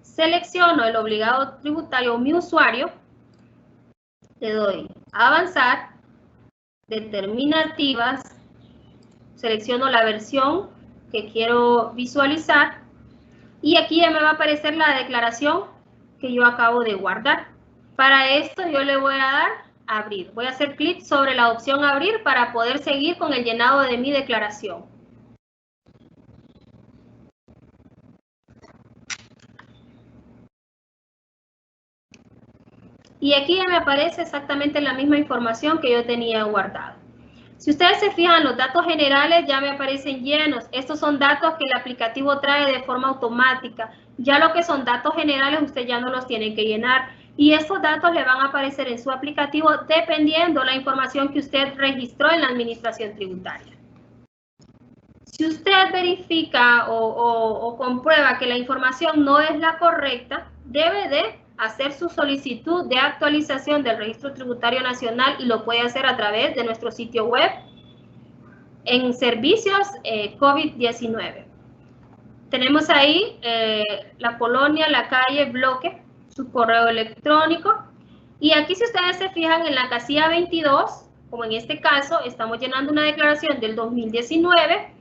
selecciono el obligado tributario o mi usuario, le doy a avanzar, determinativas, selecciono la versión que quiero visualizar y aquí ya me va a aparecer la declaración que yo acabo de guardar. Para esto yo le voy a dar a abrir. Voy a hacer clic sobre la opción abrir para poder seguir con el llenado de mi declaración. Y aquí ya me aparece exactamente la misma información que yo tenía guardada. Si ustedes se fijan, los datos generales ya me aparecen llenos. Estos son datos que el aplicativo trae de forma automática. Ya lo que son datos generales, usted ya no los tiene que llenar. Y estos datos le van a aparecer en su aplicativo dependiendo la información que usted registró en la Administración Tributaria. Si usted verifica o comprueba que la información no es la correcta, debe de hacer su solicitud de actualización del Registro Tributario Nacional y lo puede hacer a través de nuestro sitio web en servicios COVID-19. Tenemos ahí la colonia, la calle, bloque, su correo electrónico. Y aquí si ustedes se fijan en la casilla 22, como en este caso, estamos llenando una declaración del 2019,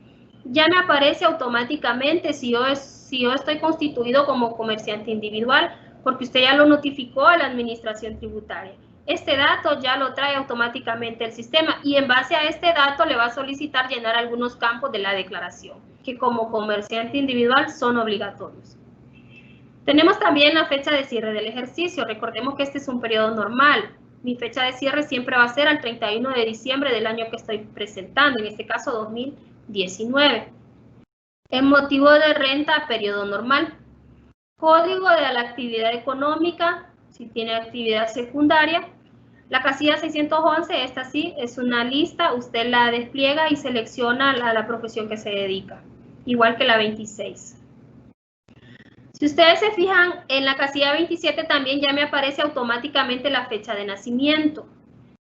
ya me aparece automáticamente si yo estoy constituido como comerciante individual, porque usted ya lo notificó a la Administración Tributaria. Este dato ya lo trae automáticamente el sistema y en base a este dato le va a solicitar llenar algunos campos de la declaración, que como comerciante individual son obligatorios. Tenemos también la fecha de cierre del ejercicio. Recordemos que este es un periodo normal. Mi fecha de cierre siempre va a ser al 31 de diciembre del año que estoy presentando, en este caso 2019. En motivo de renta a periodo normal. Código de la actividad económica, si tiene actividad secundaria. La casilla 611, esta sí, es una lista, usted la despliega y selecciona la profesión que se dedica, igual que la 26. Si ustedes se fijan, en la casilla 27 también ya me aparece automáticamente la fecha de nacimiento.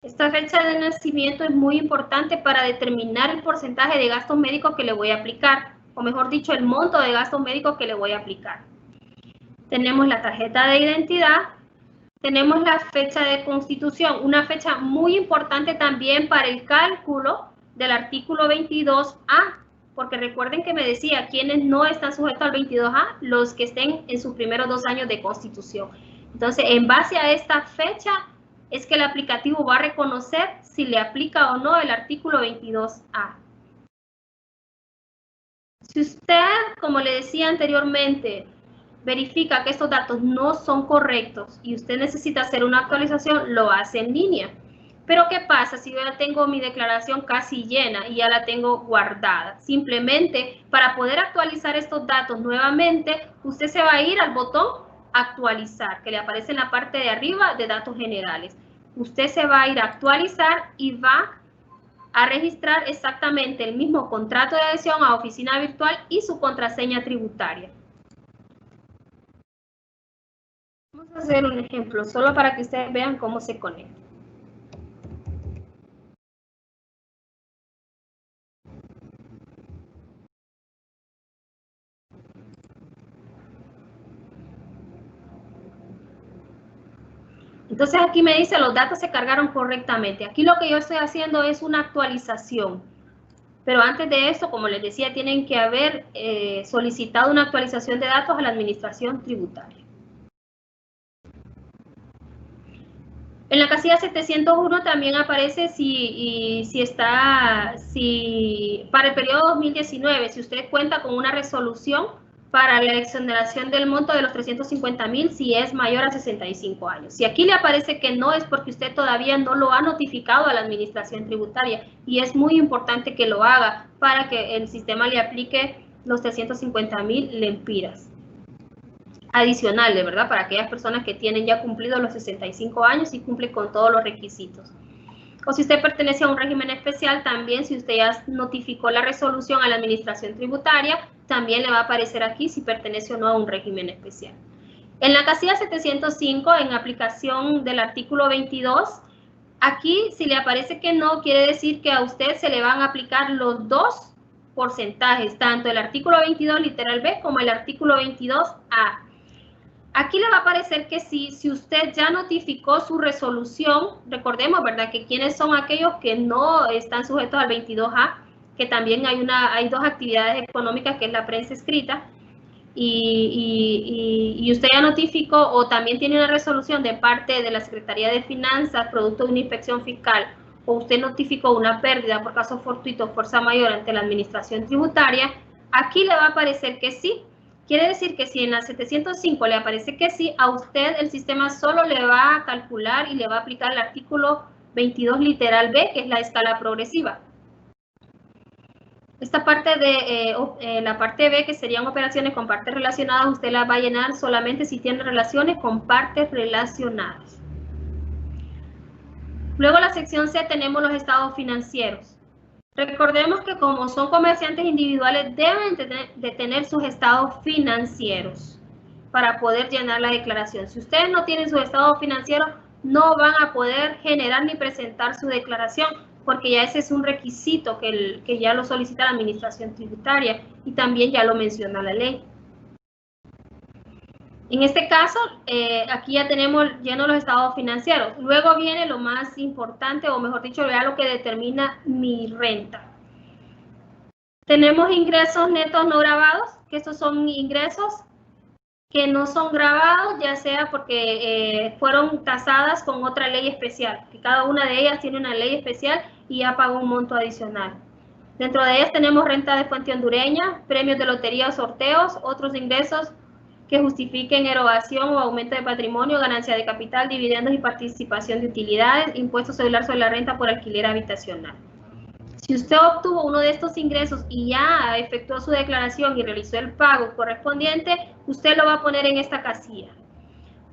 Esta fecha de nacimiento es muy importante para determinar el porcentaje de gastos médicos que le voy a aplicar, o mejor dicho, el monto de gastos médicos que le voy a aplicar. Tenemos la tarjeta de identidad, tenemos la fecha de constitución, una fecha muy importante también para el cálculo del artículo 22A, porque recuerden que me decía, quienes no están sujetos al 22A, los que estén en sus primeros 2 años de constitución. Entonces, en base a esta fecha, es que el aplicativo va a reconocer si le aplica o no el artículo 22A. Si usted, como le decía anteriormente, verifica que estos datos no son correctos y usted necesita hacer una actualización, lo hace en línea. Pero ¿qué pasa si yo ya tengo mi declaración casi llena y ya la tengo guardada? Simplemente para poder actualizar estos datos nuevamente, usted se va a ir al botón actualizar, que le aparece en la parte de arriba de datos generales. Usted se va a ir a actualizar y va a registrar exactamente el mismo contrato de adhesión a oficina virtual y su contraseña tributaria. Vamos a hacer un ejemplo solo para que ustedes vean cómo se conecta. Entonces aquí me dice los datos se cargaron correctamente. Aquí lo que yo estoy haciendo es una actualización. Pero antes de eso, como les decía, tienen que haber solicitado una actualización de datos a la administración tributaria. En la casilla 701 también aparece si para el periodo 2019, si usted cuenta con una resolución para la exoneración del monto de los 350,000 si es mayor a 65 años. Si aquí le aparece que no, es porque usted todavía no lo ha notificado a la administración tributaria y es muy importante que lo haga para que el sistema le aplique los 350,000 lempiras adicionales, ¿verdad? Para aquellas personas que tienen ya cumplido los 65 años y cumplen con todos los requisitos. O si usted pertenece a un régimen especial, también si usted ya notificó la resolución a la administración tributaria, también le va a aparecer aquí si pertenece o no a un régimen especial. En la casilla 705, en aplicación del artículo 22, aquí si le aparece que no, quiere decir que a usted se le van a aplicar los dos porcentajes, tanto el artículo 22 literal B como el artículo 22A. Aquí le va a aparecer que sí, si usted ya notificó su resolución, recordemos, ¿verdad?, que quienes son aquellos que no están sujetos al 22A, que también hay dos actividades económicas, que es la prensa escrita, y usted ya notificó o también tiene una resolución de parte de la Secretaría de Finanzas, producto de una inspección fiscal, o usted notificó una pérdida por caso fortuito o fuerza mayor ante la administración tributaria, aquí le va a aparecer que sí. Quiere decir que si en la 705 le aparece que sí, a usted el sistema solo le va a calcular y le va a aplicar el artículo 22 literal B, que es la escala progresiva. Esta parte de la parte B, que serían operaciones con partes relacionadas, usted la va a llenar solamente si tiene relaciones con partes relacionadas. Luego la sección C tenemos los estados financieros. Recordemos que como son comerciantes individuales deben de tener sus estados financieros para poder llenar la declaración. Si ustedes no tienen sus estados financieros, no van a poder generar ni presentar su declaración, porque ya ese es un requisito que ya lo solicita la administración tributaria y también ya lo menciona la ley. En este caso, aquí ya tenemos llenos los estados financieros. Luego viene lo más importante, o mejor dicho, ya lo que determina mi renta. Tenemos ingresos netos no grabados, que estos son ingresos que no son grabados, ya sea porque fueron tasadas con otra ley especial, que cada una de ellas tiene una ley especial y ya pagó un monto adicional. Dentro de ellas tenemos renta de fuente hondureña, premios de lotería o sorteos, otros ingresos que justifiquen erogación o aumento de patrimonio, ganancia de capital, dividendos y participación de utilidades, impuesto cedular sobre la renta por alquiler habitacional. Si usted obtuvo uno de estos ingresos y ya efectuó su declaración y realizó el pago correspondiente, usted lo va a poner en esta casilla.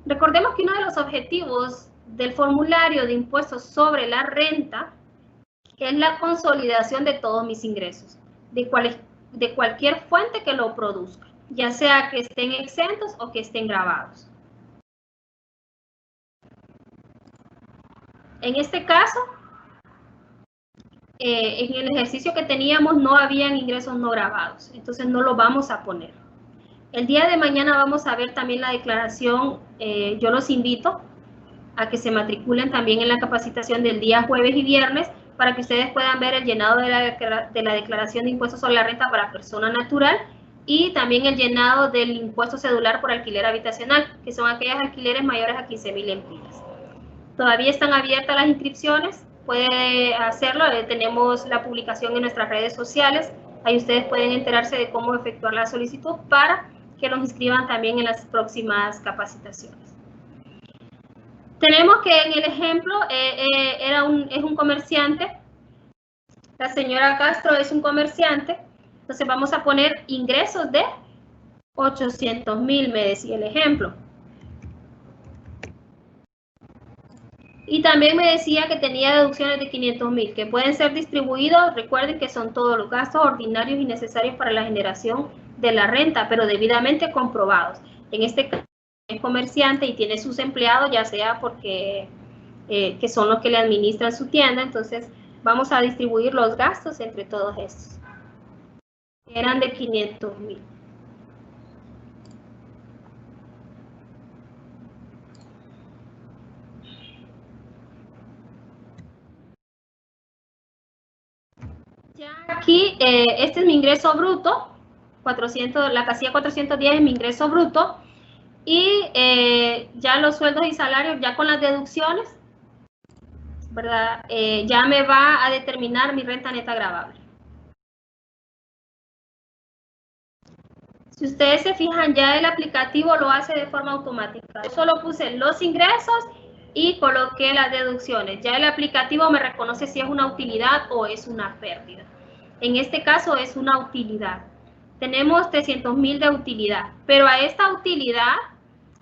Recordemos que uno de los objetivos del formulario de impuestos sobre la renta es la consolidación de todos mis ingresos, de cualquier fuente que lo produzca, ya sea que estén exentos o que estén gravados. En este caso, en el ejercicio que teníamos no habían ingresos no gravados, entonces no lo vamos a poner. El día de mañana vamos a ver también la declaración. Yo los invito a que se matriculen también en la capacitación del día jueves y viernes para que ustedes puedan ver el llenado de la declaración de impuestos sobre la renta para persona natural y también el llenado del impuesto cedular por alquiler habitacional, que son aquellos alquileres mayores a 15.000 lempiras. Todavía están abiertas las inscripciones, puede hacerlo, tenemos la publicación en nuestras redes sociales, ahí ustedes pueden enterarse de cómo efectuar la solicitud para que los inscriban también en las próximas capacitaciones. Tenemos que en el ejemplo es un comerciante, la señora Castro es un comerciante, entonces vamos a poner ingresos de 800.000, me decía el ejemplo. Y también me decía que tenía deducciones de 500.000, que pueden ser distribuidos, recuerden que son todos los gastos ordinarios y necesarios para la generación de la renta, pero debidamente comprobados. En este caso es comerciante y tiene sus empleados, ya sea porque que son los que le administran su tienda, entonces vamos a distribuir los gastos entre todos estos. Eran de 500.000. Ya aquí, este es mi ingreso bruto, 400, la casilla 410 es mi ingreso bruto, y ya los sueldos y salarios, ya con las deducciones, ¿verdad? Ya me va a determinar mi renta neta gravable. Si ustedes se fijan, ya el aplicativo lo hace de forma automática. Yo solo puse los ingresos y coloqué las deducciones. Ya el aplicativo me reconoce si es una utilidad o es una pérdida. En este caso es una utilidad. Tenemos 300.000 de utilidad, pero a esta utilidad,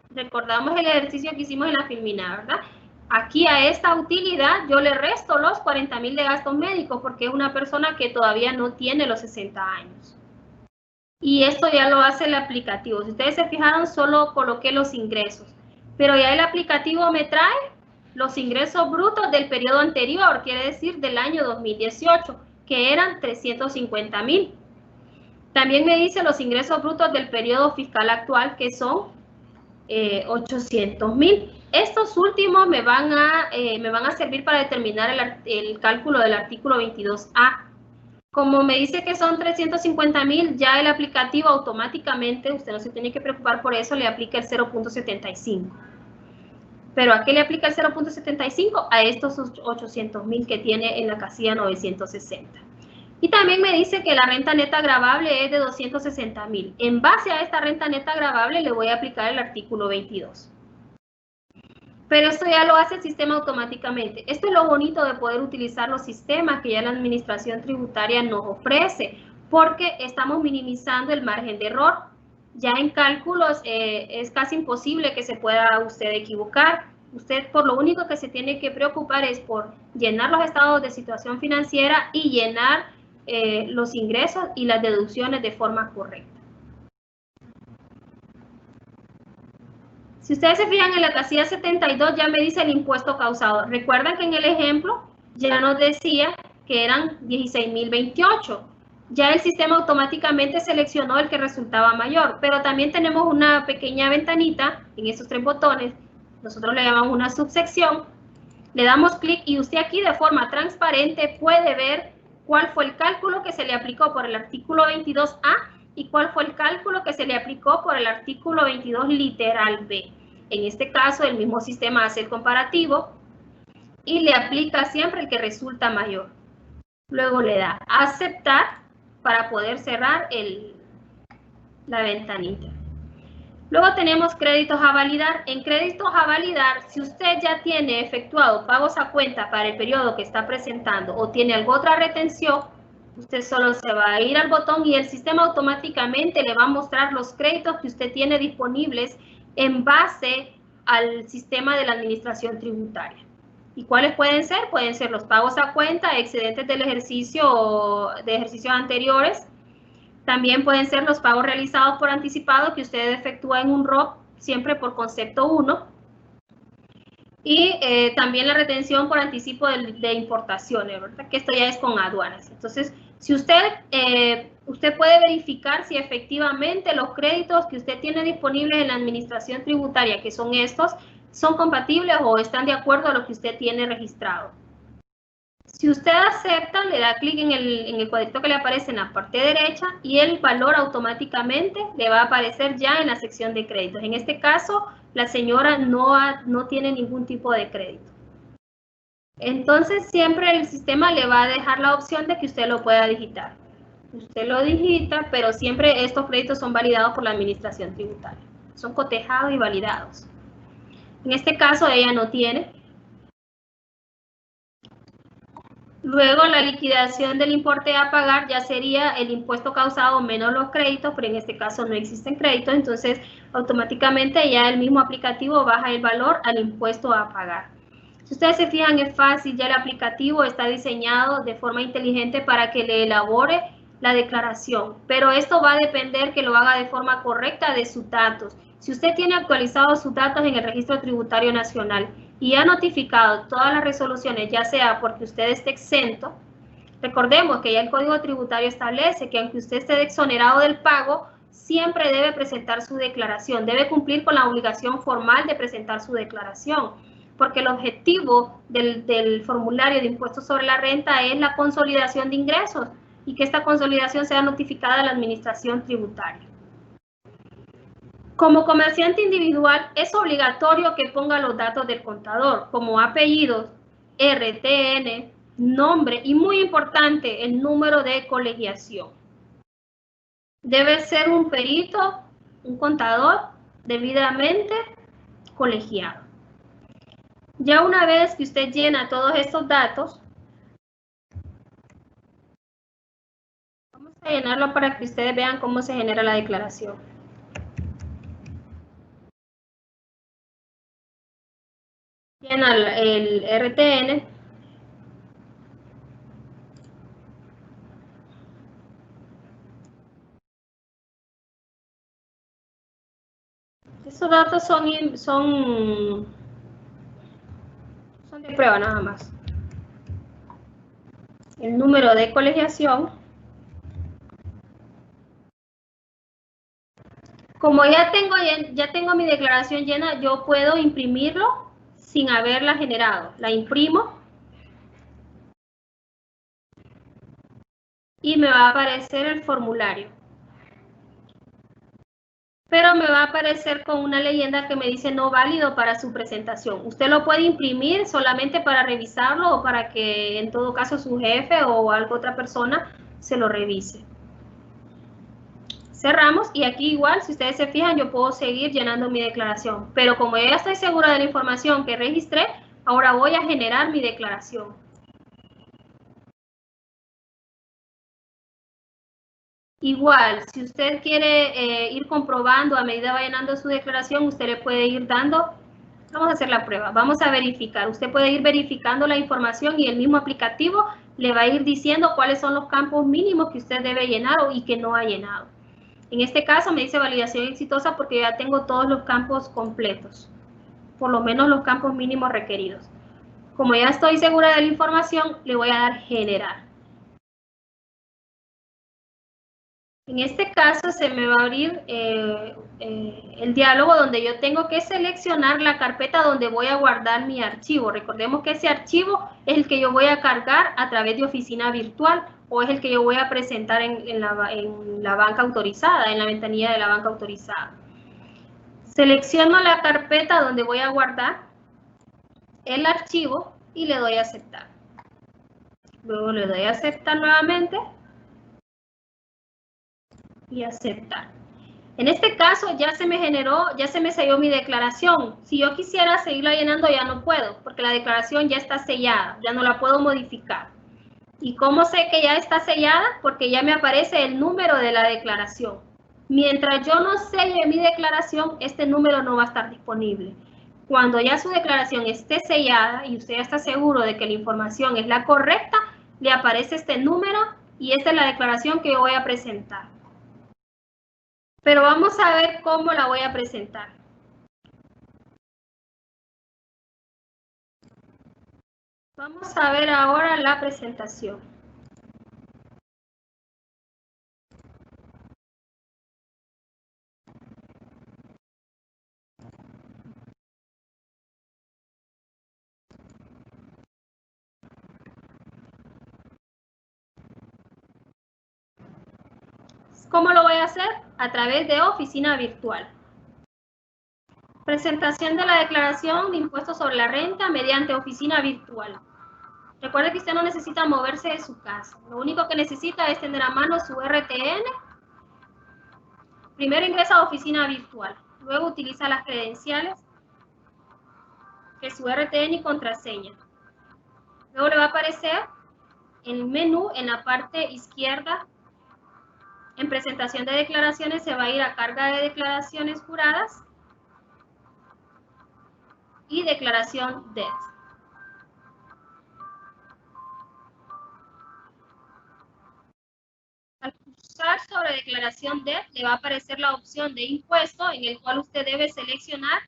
recordamos el ejercicio que hicimos en la filmina, ¿verdad? Aquí a esta utilidad yo le resto los 40.000 de gastos médicos porque es una persona que todavía no tiene los 60 años. Y esto ya lo hace el aplicativo. Si ustedes se fijaron, solo coloqué los ingresos, pero ya el aplicativo me trae los ingresos brutos del periodo anterior, quiere decir del año 2018, que eran 350.000. También me dice los ingresos brutos del periodo fiscal actual, que son 800.000. Estos últimos me van a servir para determinar el cálculo del artículo 22A. Como me dice que son 350.000, ya el aplicativo automáticamente, usted no se tiene que preocupar por eso, le aplica el 0.75. Pero ¿a qué le aplica el 0.75? A estos 800.000 que tiene en la casilla 960. Y también me dice que la renta neta gravable es de 260.000. En base a esta renta neta gravable le voy a aplicar el artículo 22. Pero esto ya lo hace el sistema automáticamente. Esto es lo bonito de poder utilizar los sistemas que ya la administración tributaria nos ofrece, porque estamos minimizando el margen de error. Ya en cálculos es casi imposible que se pueda usted equivocar. Usted por lo único que se tiene que preocupar es por llenar los estados de situación financiera y llenar los ingresos y las deducciones de forma correcta. Si ustedes se fijan en la casilla 72 ya me dice el impuesto causado. Recuerdan que en el ejemplo ya nos decía que eran 16.028. Ya el sistema automáticamente seleccionó el que resultaba mayor, pero también tenemos una pequeña ventanita en esos tres botones, nosotros le llamamos una subsección, le damos clic y usted aquí de forma transparente puede ver cuál fue el cálculo que se le aplicó por el artículo 22A y cuál fue el cálculo que se le aplicó por el artículo 22 literal B. En este caso el mismo sistema hace el comparativo y le aplica siempre el que resulta mayor. Luego le da aceptar para poder cerrar la ventanita. Luego tenemos créditos a validar. En créditos a validar, si usted ya tiene efectuado pagos a cuenta para el periodo que está presentando o tiene alguna otra retención, usted solo se va a ir al botón y el sistema automáticamente le va a mostrar los créditos que usted tiene disponibles en base al sistema de la administración tributaria. ¿Y cuáles pueden ser? Pueden ser los pagos a cuenta, excedentes del ejercicio o de ejercicios anteriores. También pueden ser los pagos realizados por anticipado que usted efectúa en un ROP, siempre por concepto 1. Y también la retención por anticipo de importaciones, ¿verdad? Que esto ya es con aduanas. Entonces, si usted puede verificar si efectivamente los créditos que usted tiene disponibles en la administración tributaria, que son estos, son compatibles o están de acuerdo a lo que usted tiene registrado. Si usted acepta, le da clic en el cuadrito que le aparece en la parte derecha y el valor automáticamente le va a aparecer ya en la sección de créditos. En este caso, la señora no tiene ningún tipo de crédito. Entonces, siempre el sistema le va a dejar la opción de que usted lo pueda digitar. Usted lo digita, pero siempre estos créditos son validados por la administración tributaria. Son cotejados y validados. En este caso, ella no tiene. Luego la liquidación del importe a pagar ya sería el impuesto causado menos los créditos, pero en este caso no existen créditos, entonces automáticamente ya el mismo aplicativo baja el valor al impuesto a pagar. Si ustedes se fijan, es fácil, ya el aplicativo está diseñado de forma inteligente para que le elabore la declaración, pero esto va a depender que lo haga de forma correcta de sus datos. Si usted tiene actualizados sus datos en el Registro Tributario Nacional y ha notificado todas las resoluciones, ya sea porque usted esté exento, recordemos que ya el Código Tributario establece que aunque usted esté exonerado del pago, siempre debe presentar su declaración, debe cumplir con la obligación formal de presentar su declaración, porque el objetivo del formulario de impuestos sobre la renta es la consolidación de ingresos y que esta consolidación sea notificada a la administración tributaria. Como comerciante individual, es obligatorio que ponga los datos del contador, como apellidos, RTN, nombre y, muy importante, el número de colegiación. Debe ser un perito, un contador debidamente colegiado. Ya una vez que usted llena todos estos datos, vamos a llenarlo para que ustedes vean cómo se genera la declaración. Llena el RTN. Estos datos son de prueba nada más. El número de colegiación. Como ya tengo mi declaración llena, yo puedo imprimirlo sin haberla generado. La imprimo y me va a aparecer el formulario. Pero me va a aparecer con una leyenda que me dice no válido para su presentación. Usted lo puede imprimir solamente para revisarlo o para que en todo caso su jefe o alguna otra persona se lo revise. Cerramos y aquí igual, si ustedes se fijan, yo puedo seguir llenando mi declaración. Pero como ya estoy segura de la información que registré, ahora voy a generar mi declaración. Igual, si usted quiere ir comprobando a medida que va llenando su declaración, usted le puede ir dando, vamos a hacer la prueba, vamos a verificar. Usted puede ir verificando la información y el mismo aplicativo le va a ir diciendo cuáles son los campos mínimos que usted debe llenar y que no ha llenado. En este caso me dice validación exitosa porque ya tengo todos los campos completos, por lo menos los campos mínimos requeridos. Como ya estoy segura de la información, le voy a dar generar. En este caso se me va a abrir el diálogo donde yo tengo que seleccionar la carpeta donde voy a guardar mi archivo. Recordemos que ese archivo es el que yo voy a cargar a través de oficina virtual o es el que yo voy a presentar en la banca autorizada, en la ventanilla de la banca autorizada. Selecciono la carpeta donde voy a guardar el archivo y le doy a aceptar. Luego le doy a aceptar nuevamente. Y aceptar. En este caso ya se me generó, ya se me selló mi declaración. Si yo quisiera seguirla llenando ya no puedo, porque la declaración ya está sellada, ya no la puedo modificar. ¿Y cómo sé que ya está sellada? Porque ya me aparece el número de la declaración. Mientras yo no selle mi declaración, este número no va a estar disponible. Cuando ya su declaración esté sellada y usted ya está seguro de que la información es la correcta, le aparece este número y esta es la declaración que yo voy a presentar. Pero vamos a ver cómo la voy a presentar. Vamos a ver ahora la presentación. ¿Cómo lo voy a hacer? A través de oficina virtual. Presentación de la declaración de impuestos sobre la renta mediante oficina virtual. Recuerde que usted no necesita moverse de su casa. Lo único que necesita es tener a mano su RTN. Primero ingresa a oficina virtual. Luego utiliza las credenciales, que es su RTN y contraseña. Luego le va a aparecer el menú en la parte izquierda. En presentación de declaraciones se va a ir a carga de declaraciones juradas y declaración DET. Al pulsar sobre declaración DET le va a aparecer la opción de impuesto en el cual usted debe seleccionar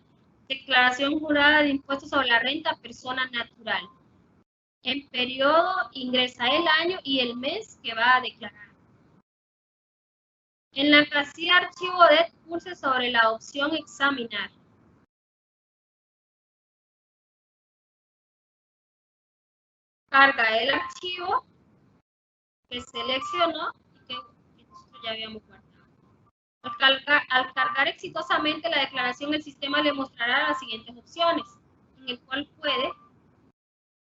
declaración jurada de impuestos sobre la renta persona natural. En periodo ingresa el año y el mes que va a declarar. En la casilla archivo DET pulse sobre la opción examinar. Carga el archivo que seleccionó y que nosotros ya habíamos guardado. Al cargar exitosamente la declaración, el sistema le mostrará las siguientes opciones, en el cual puede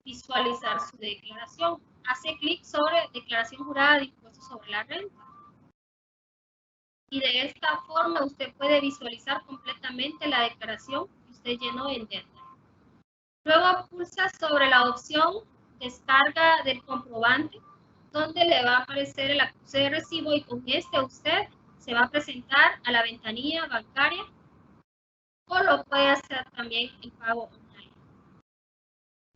visualizar su declaración. Hace clic sobre declaración jurada de impuestos sobre la renta. Y de esta forma usted puede visualizar completamente la declaración que usted llenó en DET. Luego pulsa sobre la opción descarga del comprobante, donde le va a aparecer el acuse de recibo y con este usted se va a presentar a la ventanilla bancaria o lo puede hacer también en pago online.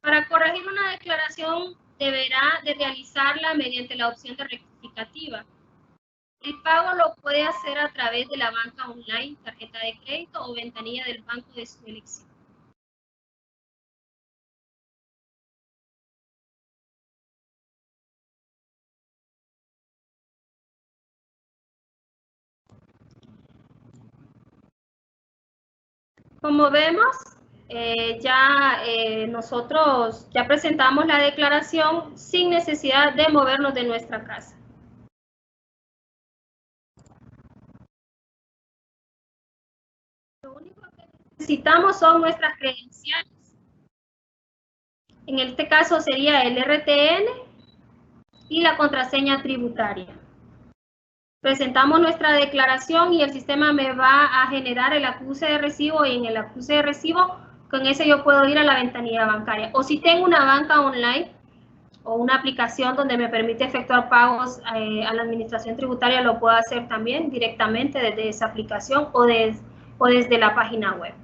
Para corregir una declaración deberá de realizarla mediante la opción de rectificativa. El pago lo puede hacer a través de la banca online, tarjeta de crédito o ventanilla del banco de su elección. Como vemos, nosotros ya presentamos la declaración sin necesidad de movernos de nuestra casa. Lo único que necesitamos son nuestras credenciales. En este caso sería el RTN y la contraseña tributaria. Presentamos nuestra declaración y el sistema me va a generar el acuse de recibo y en el acuse de recibo con ese yo puedo ir a la ventanilla bancaria. O si tengo una banca online o una aplicación donde me permite efectuar pagos a la administración tributaria, lo puedo hacer también directamente desde esa aplicación o desde la página web.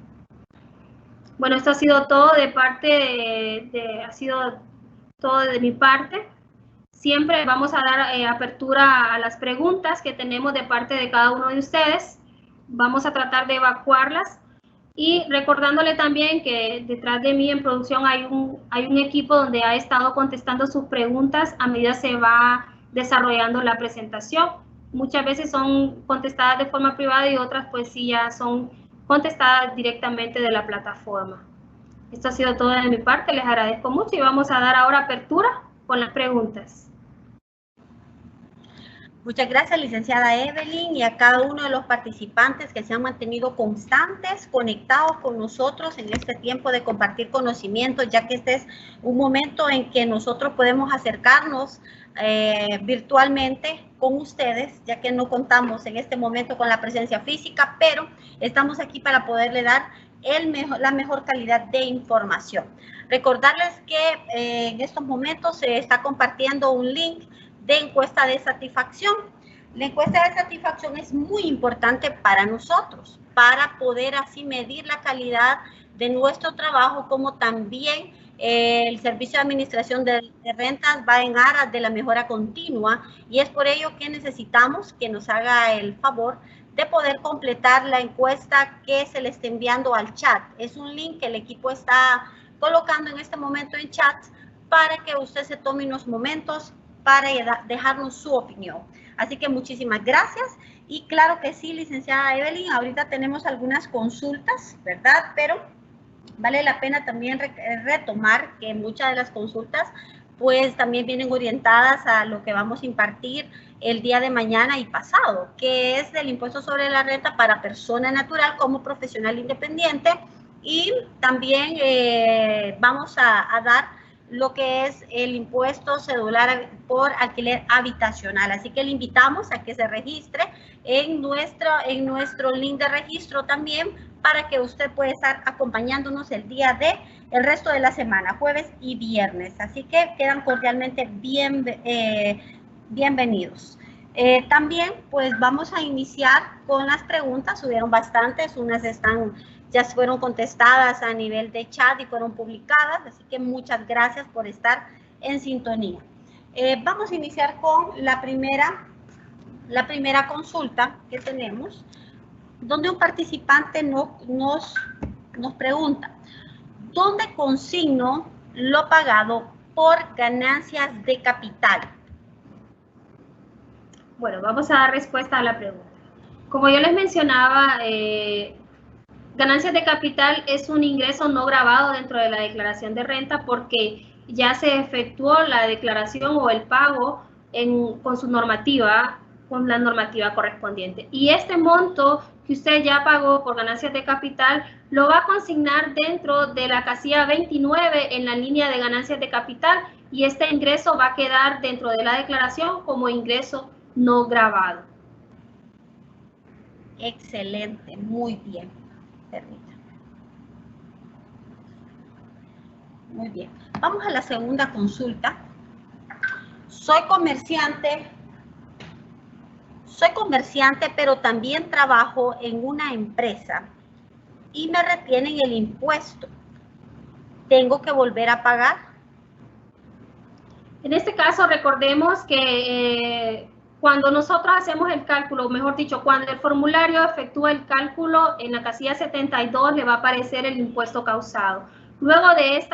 Bueno, esto ha sido todo de parte ha sido todo de mi parte. Siempre vamos a dar apertura a las preguntas que tenemos de parte de cada uno de ustedes. Vamos a tratar de evacuarlas y recordándole también que detrás de mí en producción hay un equipo donde ha estado contestando sus preguntas a medida se va desarrollando la presentación. Muchas veces son contestadas de forma privada y otras pues sí ya son contestadas directamente de la plataforma. Esto ha sido todo de mi parte, les agradezco mucho y vamos a dar ahora apertura con las preguntas. Muchas gracias, licenciada Evelyn, y a cada uno de los participantes que se han mantenido constantes, conectados con nosotros en este tiempo de compartir conocimientos, ya que este es un momento en que nosotros podemos acercarnos virtualmente con ustedes, ya que no contamos en este momento con la presencia física, pero estamos aquí para poderle dar la mejor calidad de información. Recordarles que en estos momentos se está compartiendo un link de encuesta de satisfacción. La encuesta de satisfacción es muy importante para nosotros, para poder así medir la calidad de nuestro trabajo, como también el Servicio de Administración de Rentas va en aras de la mejora continua, y es por ello que necesitamos que nos haga el favor de poder completar la encuesta que se le está enviando al chat. Es un link que el equipo está colocando en este momento en chat para que usted se tome unos momentos para dejarnos su opinión. Así que muchísimas gracias. Y claro que sí, licenciada Evelyn, ahorita tenemos algunas consultas, ¿verdad? Pero vale la pena también retomar que muchas de las consultas pues también vienen orientadas a lo que vamos a impartir el día de mañana y pasado, que es del impuesto sobre la renta para persona natural como profesional independiente, y también vamos a dar lo que es el impuesto cedular por alquiler habitacional. Así que le invitamos a que se registre en nuestro link de registro también, para que usted pueda estar acompañándonos el resto de la semana, jueves y viernes. Así que quedan cordialmente bienvenidos. También pues vamos a iniciar con las preguntas. Hubieron bastantes, unas ya fueron contestadas a nivel de chat y fueron publicadas, así que muchas gracias por estar en sintonía. Vamos a iniciar con la primera consulta que tenemos, donde un participante nos pregunta: ¿dónde consigno lo pagado por ganancias de capital? Bueno, vamos a dar respuesta a la pregunta. Como yo les mencionaba, ganancias de capital es un ingreso no grabado dentro de la declaración de renta, porque ya se efectuó la declaración o el pago con la normativa correspondiente. Y este monto que usted ya pagó por ganancias de capital lo va a consignar dentro de la casilla 29 en la línea de ganancias de capital, y este ingreso va a quedar dentro de la declaración como ingreso no grabado. Excelente, muy bien. Permítame. Muy bien. Vamos a la segunda consulta. Soy comerciante, pero también trabajo en una empresa y me retienen el impuesto. ¿Tengo que volver a pagar? En este caso, recordemos que cuando nosotros hacemos el cálculo, mejor dicho, cuando el formulario efectúa el cálculo, en la casilla 72 le va a aparecer el impuesto causado. Luego de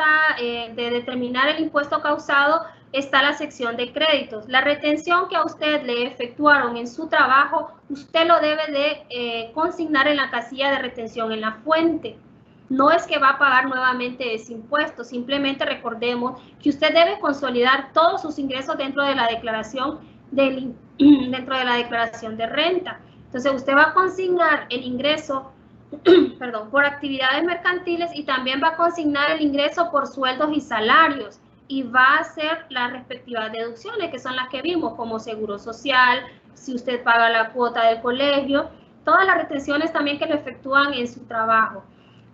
determinar el impuesto causado, está la sección de créditos. La retención que a usted le efectuaron en su trabajo, usted lo debe de consignar en la casilla de retención, en la fuente. No es que va a pagar nuevamente ese impuesto, simplemente recordemos que usted debe consolidar todos sus ingresos dentro de la declaración de renta. Entonces usted va a consignar el ingreso por actividades mercantiles, y también va a consignar el ingreso por sueldos y salarios, y va a hacer las respectivas deducciones, que son las que vimos, como seguro social, si usted paga la cuota del colegio, todas las retenciones también que lo efectúan en su trabajo.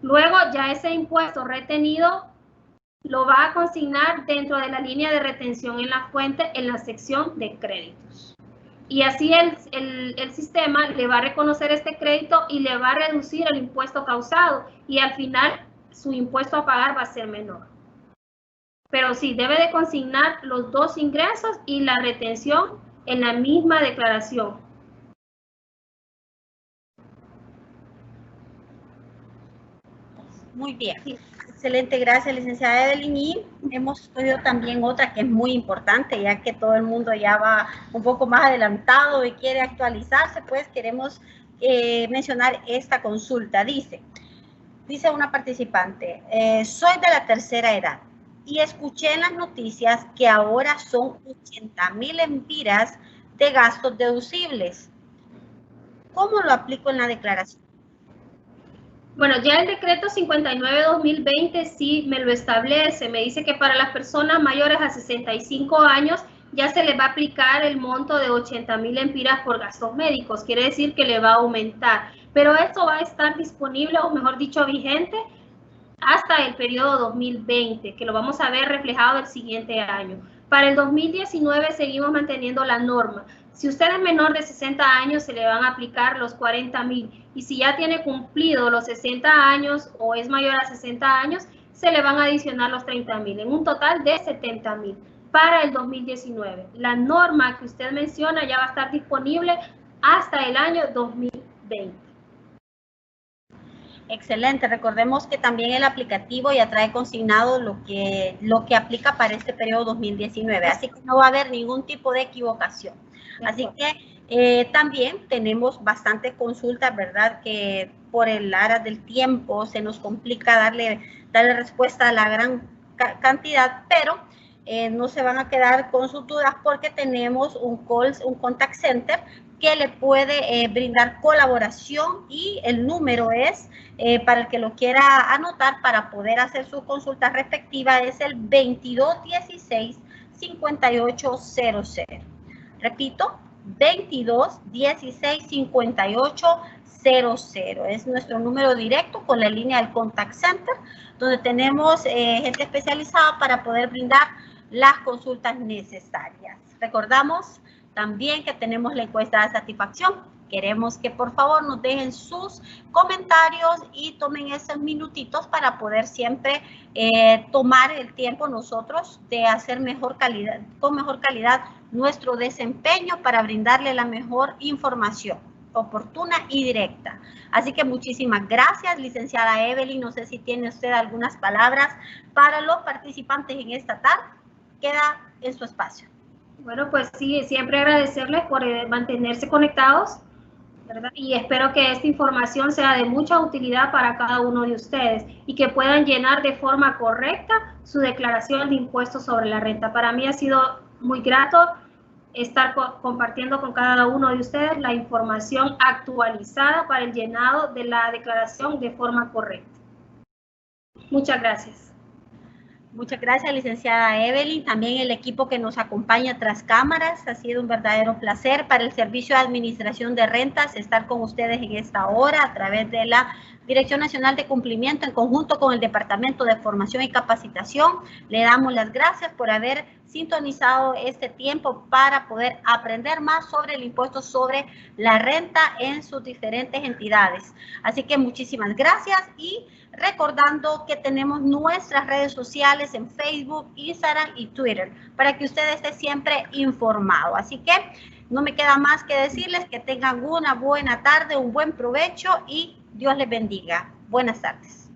Luego ya ese impuesto retenido lo va a consignar dentro de la línea de retención en la fuente, en la sección de créditos. Y así el sistema le va a reconocer este crédito y le va a reducir el impuesto causado, y al final su impuesto a pagar va a ser menor. Pero sí, debe de consignar los dos ingresos y la retención en la misma declaración. Muy bien. Excelente, gracias, licenciada Evelyn. Y hemos estudiado también otra que es muy importante, ya que todo el mundo ya va un poco más adelantado y quiere actualizarse, pues queremos mencionar esta consulta. Dice una participante: soy de la tercera edad y escuché en las noticias que ahora son 80,000 lempiras de gastos deducibles. ¿Cómo lo aplico en la declaración? Bueno, ya el decreto 59/2020 sí me lo establece. Me dice que para las personas mayores a 65 años ya se le va a aplicar el monto de 80,000 lempiras por gastos médicos, quiere decir que le va a aumentar, pero esto va a estar disponible, o mejor dicho, vigente, hasta el periodo 2020, que lo vamos a ver reflejado el siguiente año. Para el 2019 seguimos manteniendo la norma. Si usted es menor de 60 años, se le van a aplicar los 40,000. Y si ya tiene cumplido los 60 años o es mayor a 60 años, se le van a adicionar los 30,000, en un total de 70,000 para el 2019. La norma que usted menciona ya va a estar disponible hasta el año 2020. Excelente. Recordemos que también el aplicativo ya trae consignado lo que aplica para este periodo 2019, así que no va a haber ningún tipo de equivocación. Así que también tenemos bastante consultas, ¿verdad? Que por el área del tiempo se nos complica darle respuesta a la gran cantidad, pero no se van a quedar con sus dudas porque tenemos un contact center que le puede brindar colaboración, y el número es, para el que lo quiera anotar para poder hacer su consulta respectiva, es el 2216-5800. Repito, 2216-5800. Es nuestro número directo con la línea del contact center, donde tenemos gente especializada para poder brindar las consultas necesarias. Recordamos también que tenemos la encuesta de satisfacción. Queremos que por favor nos dejen sus comentarios y tomen esos minutitos para poder siempre tomar el tiempo nosotros de hacer con mejor calidad nuestro desempeño para brindarle la mejor información oportuna y directa. Así que muchísimas gracias, licenciada Evelyn. No sé si tiene usted algunas palabras para los participantes en esta tarde. Queda en su espacio. Bueno, pues sí, siempre agradecerles por mantenerse conectados, ¿verdad? Y espero que esta información sea de mucha utilidad para cada uno de ustedes y que puedan llenar de forma correcta su declaración de impuestos sobre la renta. Para mí ha sido muy grato estar compartiendo con cada uno de ustedes la información actualizada para el llenado de la declaración de forma correcta. Muchas gracias. Muchas gracias, licenciada Evelyn. También el equipo que nos acompaña tras cámaras. Ha sido un verdadero placer para el Servicio de Administración de Rentas estar con ustedes en esta hora a través de la Dirección Nacional de Cumplimiento en conjunto con el Departamento de Formación y Capacitación. Le damos las gracias por haber sintonizado este tiempo para poder aprender más sobre el impuesto sobre la renta en sus diferentes entidades. Así que muchísimas gracias, y recordando que tenemos nuestras redes sociales en Facebook, Instagram y Twitter para que usted esté siempre informado. Así que no me queda más que decirles que tengan una buena tarde, un buen provecho y Dios les bendiga. Buenas tardes.